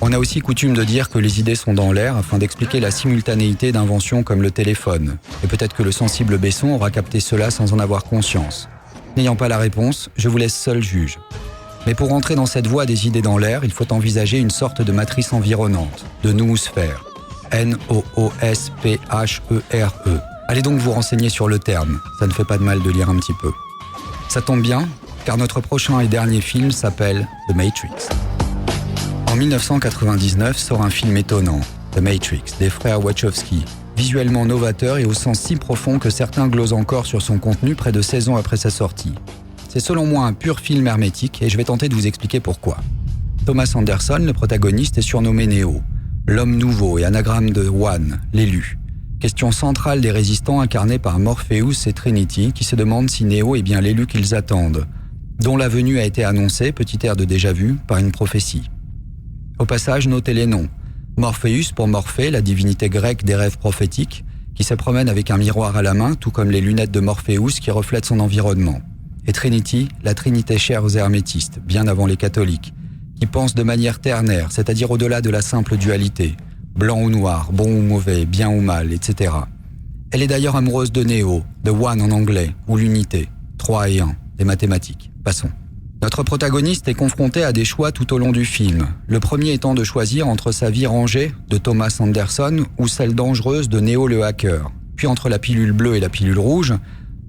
[SPEAKER 2] On a aussi coutume de dire que les idées sont dans l'air afin d'expliquer la simultanéité d'inventions comme le téléphone. Et peut-être que le sensible Besson aura capté cela sans en avoir conscience. N'ayant pas la réponse, je vous laisse seul juge. Mais pour entrer dans cette voie des idées dans l'air, il faut envisager une sorte de matrice environnante, de noosphère. N-O-O-S-P-H-E-R-E. Allez donc vous renseigner sur le terme, ça ne fait pas de mal de lire un petit peu. Ça tombe bien, car notre prochain et dernier film s'appelle The Matrix. En 1999 sort un film étonnant, The Matrix, des frères Wachowski, visuellement novateur et au sens si profond que certains glosent encore sur son contenu près de 16 ans après sa sortie. C'est selon moi un pur film hermétique et je vais tenter de vous expliquer pourquoi. Thomas Anderson, le protagoniste, est surnommé Neo, l'homme nouveau et anagramme de One, l'élu. Question centrale des résistants incarnés par Morpheus et Trinity qui se demandent si Neo est bien l'élu qu'ils attendent, dont la venue a été annoncée, petit air de déjà-vu, par une prophétie. Au passage, notez les noms. Morpheus pour Morphée, la divinité grecque des rêves prophétiques, qui se promène avec un miroir à la main, tout comme les lunettes de Morpheus qui reflètent son environnement. Et Trinity, la trinité chère aux hermétistes, bien avant les catholiques, qui pensent de manière ternaire, c'est-à-dire au-delà de la simple dualité, blanc ou noir, bon ou mauvais, bien ou mal, etc. Elle est d'ailleurs amoureuse de Neo, de One en anglais, ou l'unité, 3 et 1, des mathématiques. Passons. Notre protagoniste est confronté à des choix tout au long du film. Le premier étant de choisir entre sa vie rangée, de Thomas Anderson, ou celle dangereuse de Neo le hacker, puis entre la pilule bleue et la pilule rouge,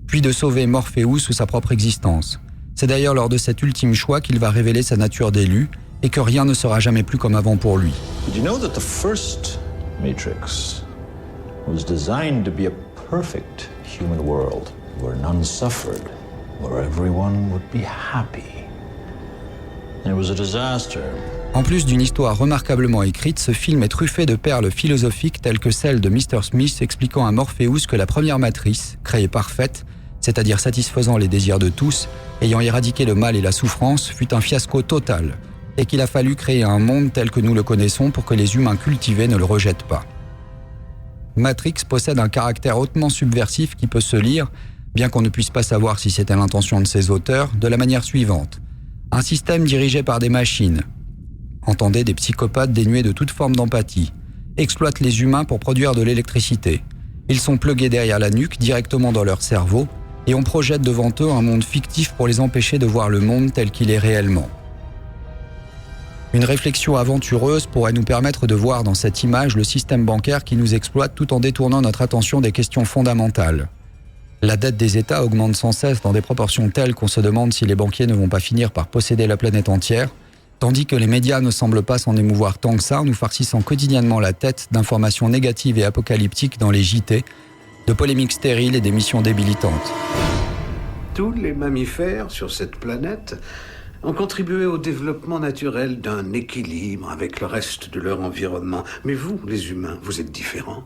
[SPEAKER 2] puis de sauver Morpheus ou sa propre existence. C'est d'ailleurs lors de cet ultime choix qu'il va révéler sa nature d'élu, et que rien ne sera jamais plus comme avant pour lui.
[SPEAKER 12] Did you know that the first Matrix was designed to be a perfect human world, where none suffered, where everyone would be happy? It was a disaster.
[SPEAKER 2] En plus d'une histoire remarquablement écrite, ce film est truffé de perles philosophiques telles que celle de Mr. Smith expliquant à Morpheus que la première matrice, créée parfaite, c'est-à-dire satisfaisant les désirs de tous, ayant éradiqué le mal et la souffrance, fut un fiasco total, et qu'il a fallu créer un monde tel que nous le connaissons pour que les humains cultivés ne le rejettent pas. Matrix possède un caractère hautement subversif qui peut se lire, bien qu'on ne puisse pas savoir si c'était l'intention de ses auteurs, de la manière suivante. Un système dirigé par des machines, entendez des psychopathes dénués de toute forme d'empathie, exploite les humains pour produire de l'électricité. Ils sont plugués derrière la nuque, directement dans leur cerveau, et on projette devant eux un monde fictif pour les empêcher de voir le monde tel qu'il est réellement. Une réflexion aventureuse pourrait nous permettre de voir dans cette image le système bancaire qui nous exploite tout en détournant notre attention des questions fondamentales. La dette des États augmente sans cesse dans des proportions telles qu'on se demande si les banquiers ne vont pas finir par posséder la planète entière, tandis que les médias ne semblent pas s'en émouvoir tant que ça, nous farcissant quotidiennement la tête d'informations négatives et apocalyptiques dans les JT, de polémiques stériles et d'émissions débilitantes.
[SPEAKER 13] Tous les mammifères sur cette planète ont contribué au développement naturel d'un équilibre avec le reste de leur environnement. Mais vous, les humains, vous êtes différents.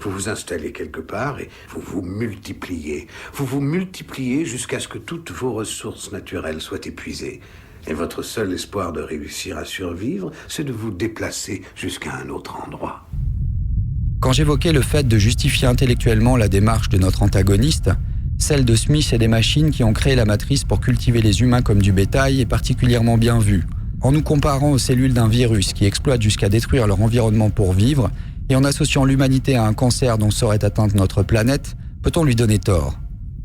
[SPEAKER 13] Vous vous installez quelque part et vous vous multipliez. Vous vous multipliez jusqu'à ce que toutes vos ressources naturelles soient épuisées. Et votre seul espoir de réussir à survivre, c'est de vous déplacer jusqu'à un autre endroit.
[SPEAKER 2] Quand j'évoquais le fait de justifier intellectuellement la démarche de notre antagoniste, celle de Smith et des machines qui ont créé la matrice pour cultiver les humains comme du bétail est particulièrement bien vue, en nous comparant aux cellules d'un virus qui exploite jusqu'à détruire leur environnement pour vivre, et en associant l'humanité à un cancer dont serait atteinte notre planète, peut-on lui donner tort ?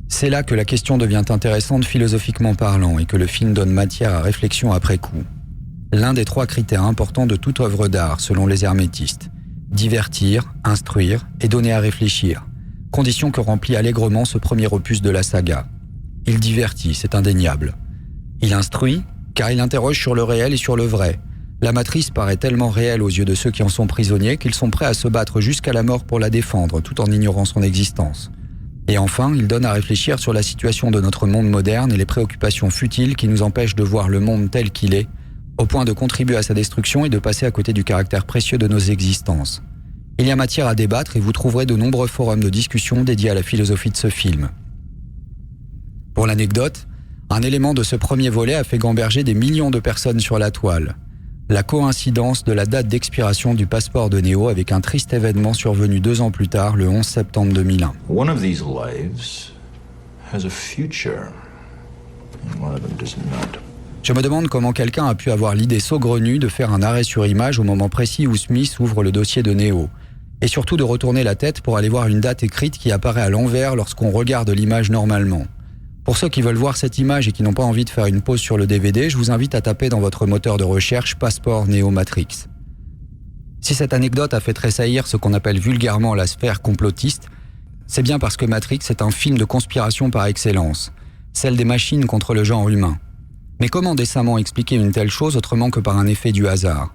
[SPEAKER 2] C'est là que la question devient intéressante philosophiquement parlant et que le film donne matière à réflexion après coup. L'un des 3 critères importants de toute œuvre d'art, selon les hermétistes. Divertir, instruire et donner à réfléchir. Condition que remplit allègrement ce premier opus de la saga. Il divertit, c'est indéniable. Il instruit, car il interroge sur le réel et sur le vrai. La matrice paraît tellement réelle aux yeux de ceux qui en sont prisonniers qu'ils sont prêts à se battre jusqu'à la mort pour la défendre, tout en ignorant son existence. Et enfin, il donne à réfléchir sur la situation de notre monde moderne et les préoccupations futiles qui nous empêchent de voir le monde tel qu'il est, au point de contribuer à sa destruction et de passer à côté du caractère précieux de nos existences. Il y a matière à débattre et vous trouverez de nombreux forums de discussion dédiés à la philosophie de ce film. Pour l'anecdote, un élément de ce premier volet a fait gamberger des millions de personnes sur la toile. La coïncidence de la date d'expiration du passeport de Neo avec un triste événement survenu 2 ans plus tard, le 11 septembre 2001.
[SPEAKER 12] One of these lives has a future, and one of them does not.
[SPEAKER 2] Je me demande comment quelqu'un a pu avoir l'idée saugrenue de faire un arrêt sur image au moment précis où Smith ouvre le dossier de Neo. Et surtout de retourner la tête pour aller voir une date écrite qui apparaît à l'envers lorsqu'on regarde l'image normalement. Pour ceux qui veulent voir cette image et qui n'ont pas envie de faire une pause sur le DVD, je vous invite à taper dans votre moteur de recherche « Passeport Neo Matrix ». Si cette anecdote a fait tressaillir ce qu'on appelle vulgairement la sphère complotiste, c'est bien parce que Matrix est un film de conspiration par excellence, celle des machines contre le genre humain. Mais comment décemment expliquer une telle chose autrement que par un effet du hasard ?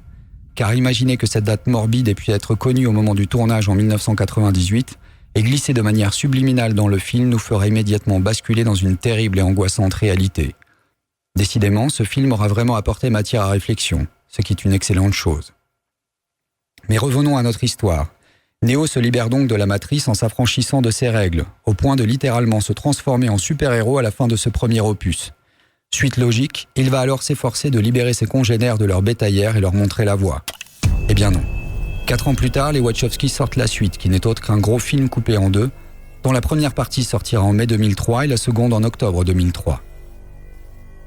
[SPEAKER 2] Car imaginez que cette date morbide ait pu être connue au moment du tournage en 1998 et glisser de manière subliminale dans le film nous ferait immédiatement basculer dans une terrible et angoissante réalité. Décidément, ce film aura vraiment apporté matière à réflexion, ce qui est une excellente chose. Mais revenons à notre histoire. Neo se libère donc de la matrice en s'affranchissant de ses règles, au point de littéralement se transformer en super-héros à la fin de ce premier opus. Suite logique, il va alors s'efforcer de libérer ses congénères de leur bétaillère et leur montrer la voie. Eh bien non. 4 ans plus tard, les Wachowski sortent la suite, qui n'est autre qu'un gros film coupé en 2, dont la première partie sortira en mai 2003 et la seconde en octobre 2003.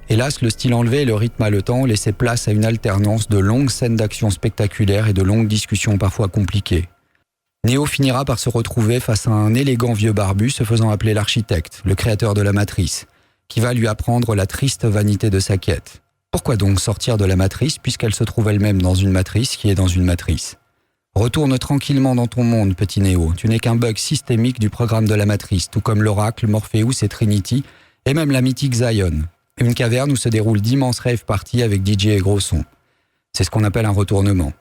[SPEAKER 2] Hélas, le style enlevé et le rythme haletant ont laissé place à une alternance de longues scènes d'action spectaculaires et de longues discussions parfois compliquées. Neo finira par se retrouver face à un élégant vieux barbu se faisant appeler l'architecte, le créateur de la matrice, qui va lui apprendre la triste vanité de sa quête. Pourquoi donc sortir de la matrice puisqu'elle se trouve elle-même dans une matrice qui est dans une matrice ? Retourne tranquillement dans ton monde, petit Neo. Tu n'es qu'un bug systémique du programme de la matrice, tout comme l'Oracle, Morpheus et Trinity, et même la mythique Zion, une caverne où se déroulent d'immenses rave parties avec DJ et gros son. C'est ce qu'on appelle un retournement.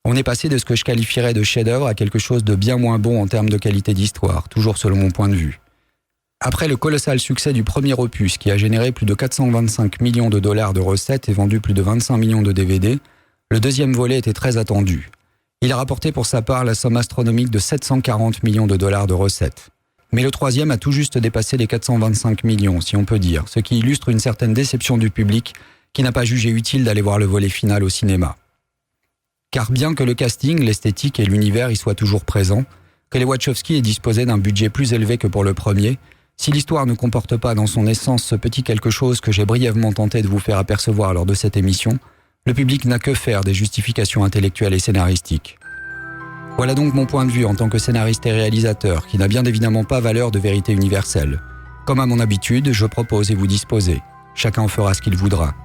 [SPEAKER 2] On est passé de ce que je qualifierais de chef-d'œuvre à quelque chose de bien moins bon en termes de qualité d'histoire, toujours selon mon point de vue. Après le colossal succès du premier opus, qui a généré plus de 425 millions de dollars de recettes et vendu plus de 25 millions de DVD, le deuxième volet était très attendu. Il a rapporté pour sa part la somme astronomique de 740 millions de dollars de recettes. Mais le troisième a tout juste dépassé les 425 millions, si on peut dire, ce qui illustre une certaine déception du public qui n'a pas jugé utile d'aller voir le volet final au cinéma. Car bien que le casting, l'esthétique et l'univers y soient toujours présents, que les Wachowski aient disposé d'un budget plus élevé que pour le premier, si l'histoire ne comporte pas dans son essence ce petit quelque chose que j'ai brièvement tenté de vous faire apercevoir lors de cette émission, le public n'a que faire des justifications intellectuelles et scénaristiques. Voilà donc mon point de vue en tant que scénariste et réalisateur, qui n'a bien évidemment pas valeur de vérité universelle. Comme à mon habitude, je propose et vous disposez. Chacun en fera ce qu'il voudra.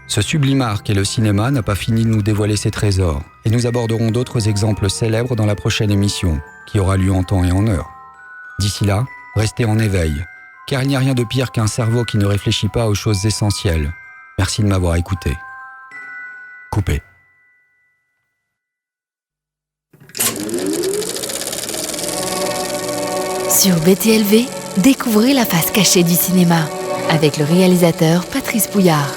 [SPEAKER 2] Ce sublime art qu'est le cinéma n'a pas fini de nous dévoiler ses trésors, et nous aborderons d'autres exemples célèbres dans la prochaine émission, qui aura lieu en temps et en heure. D'ici là, restez en éveil, car il n'y a rien de pire qu'un cerveau qui ne réfléchit pas aux choses essentielles. Merci de m'avoir écouté. Coupé.
[SPEAKER 1] Sur BTLV, découvrez la face cachée du cinéma avec le réalisateur Patrice Pouillard.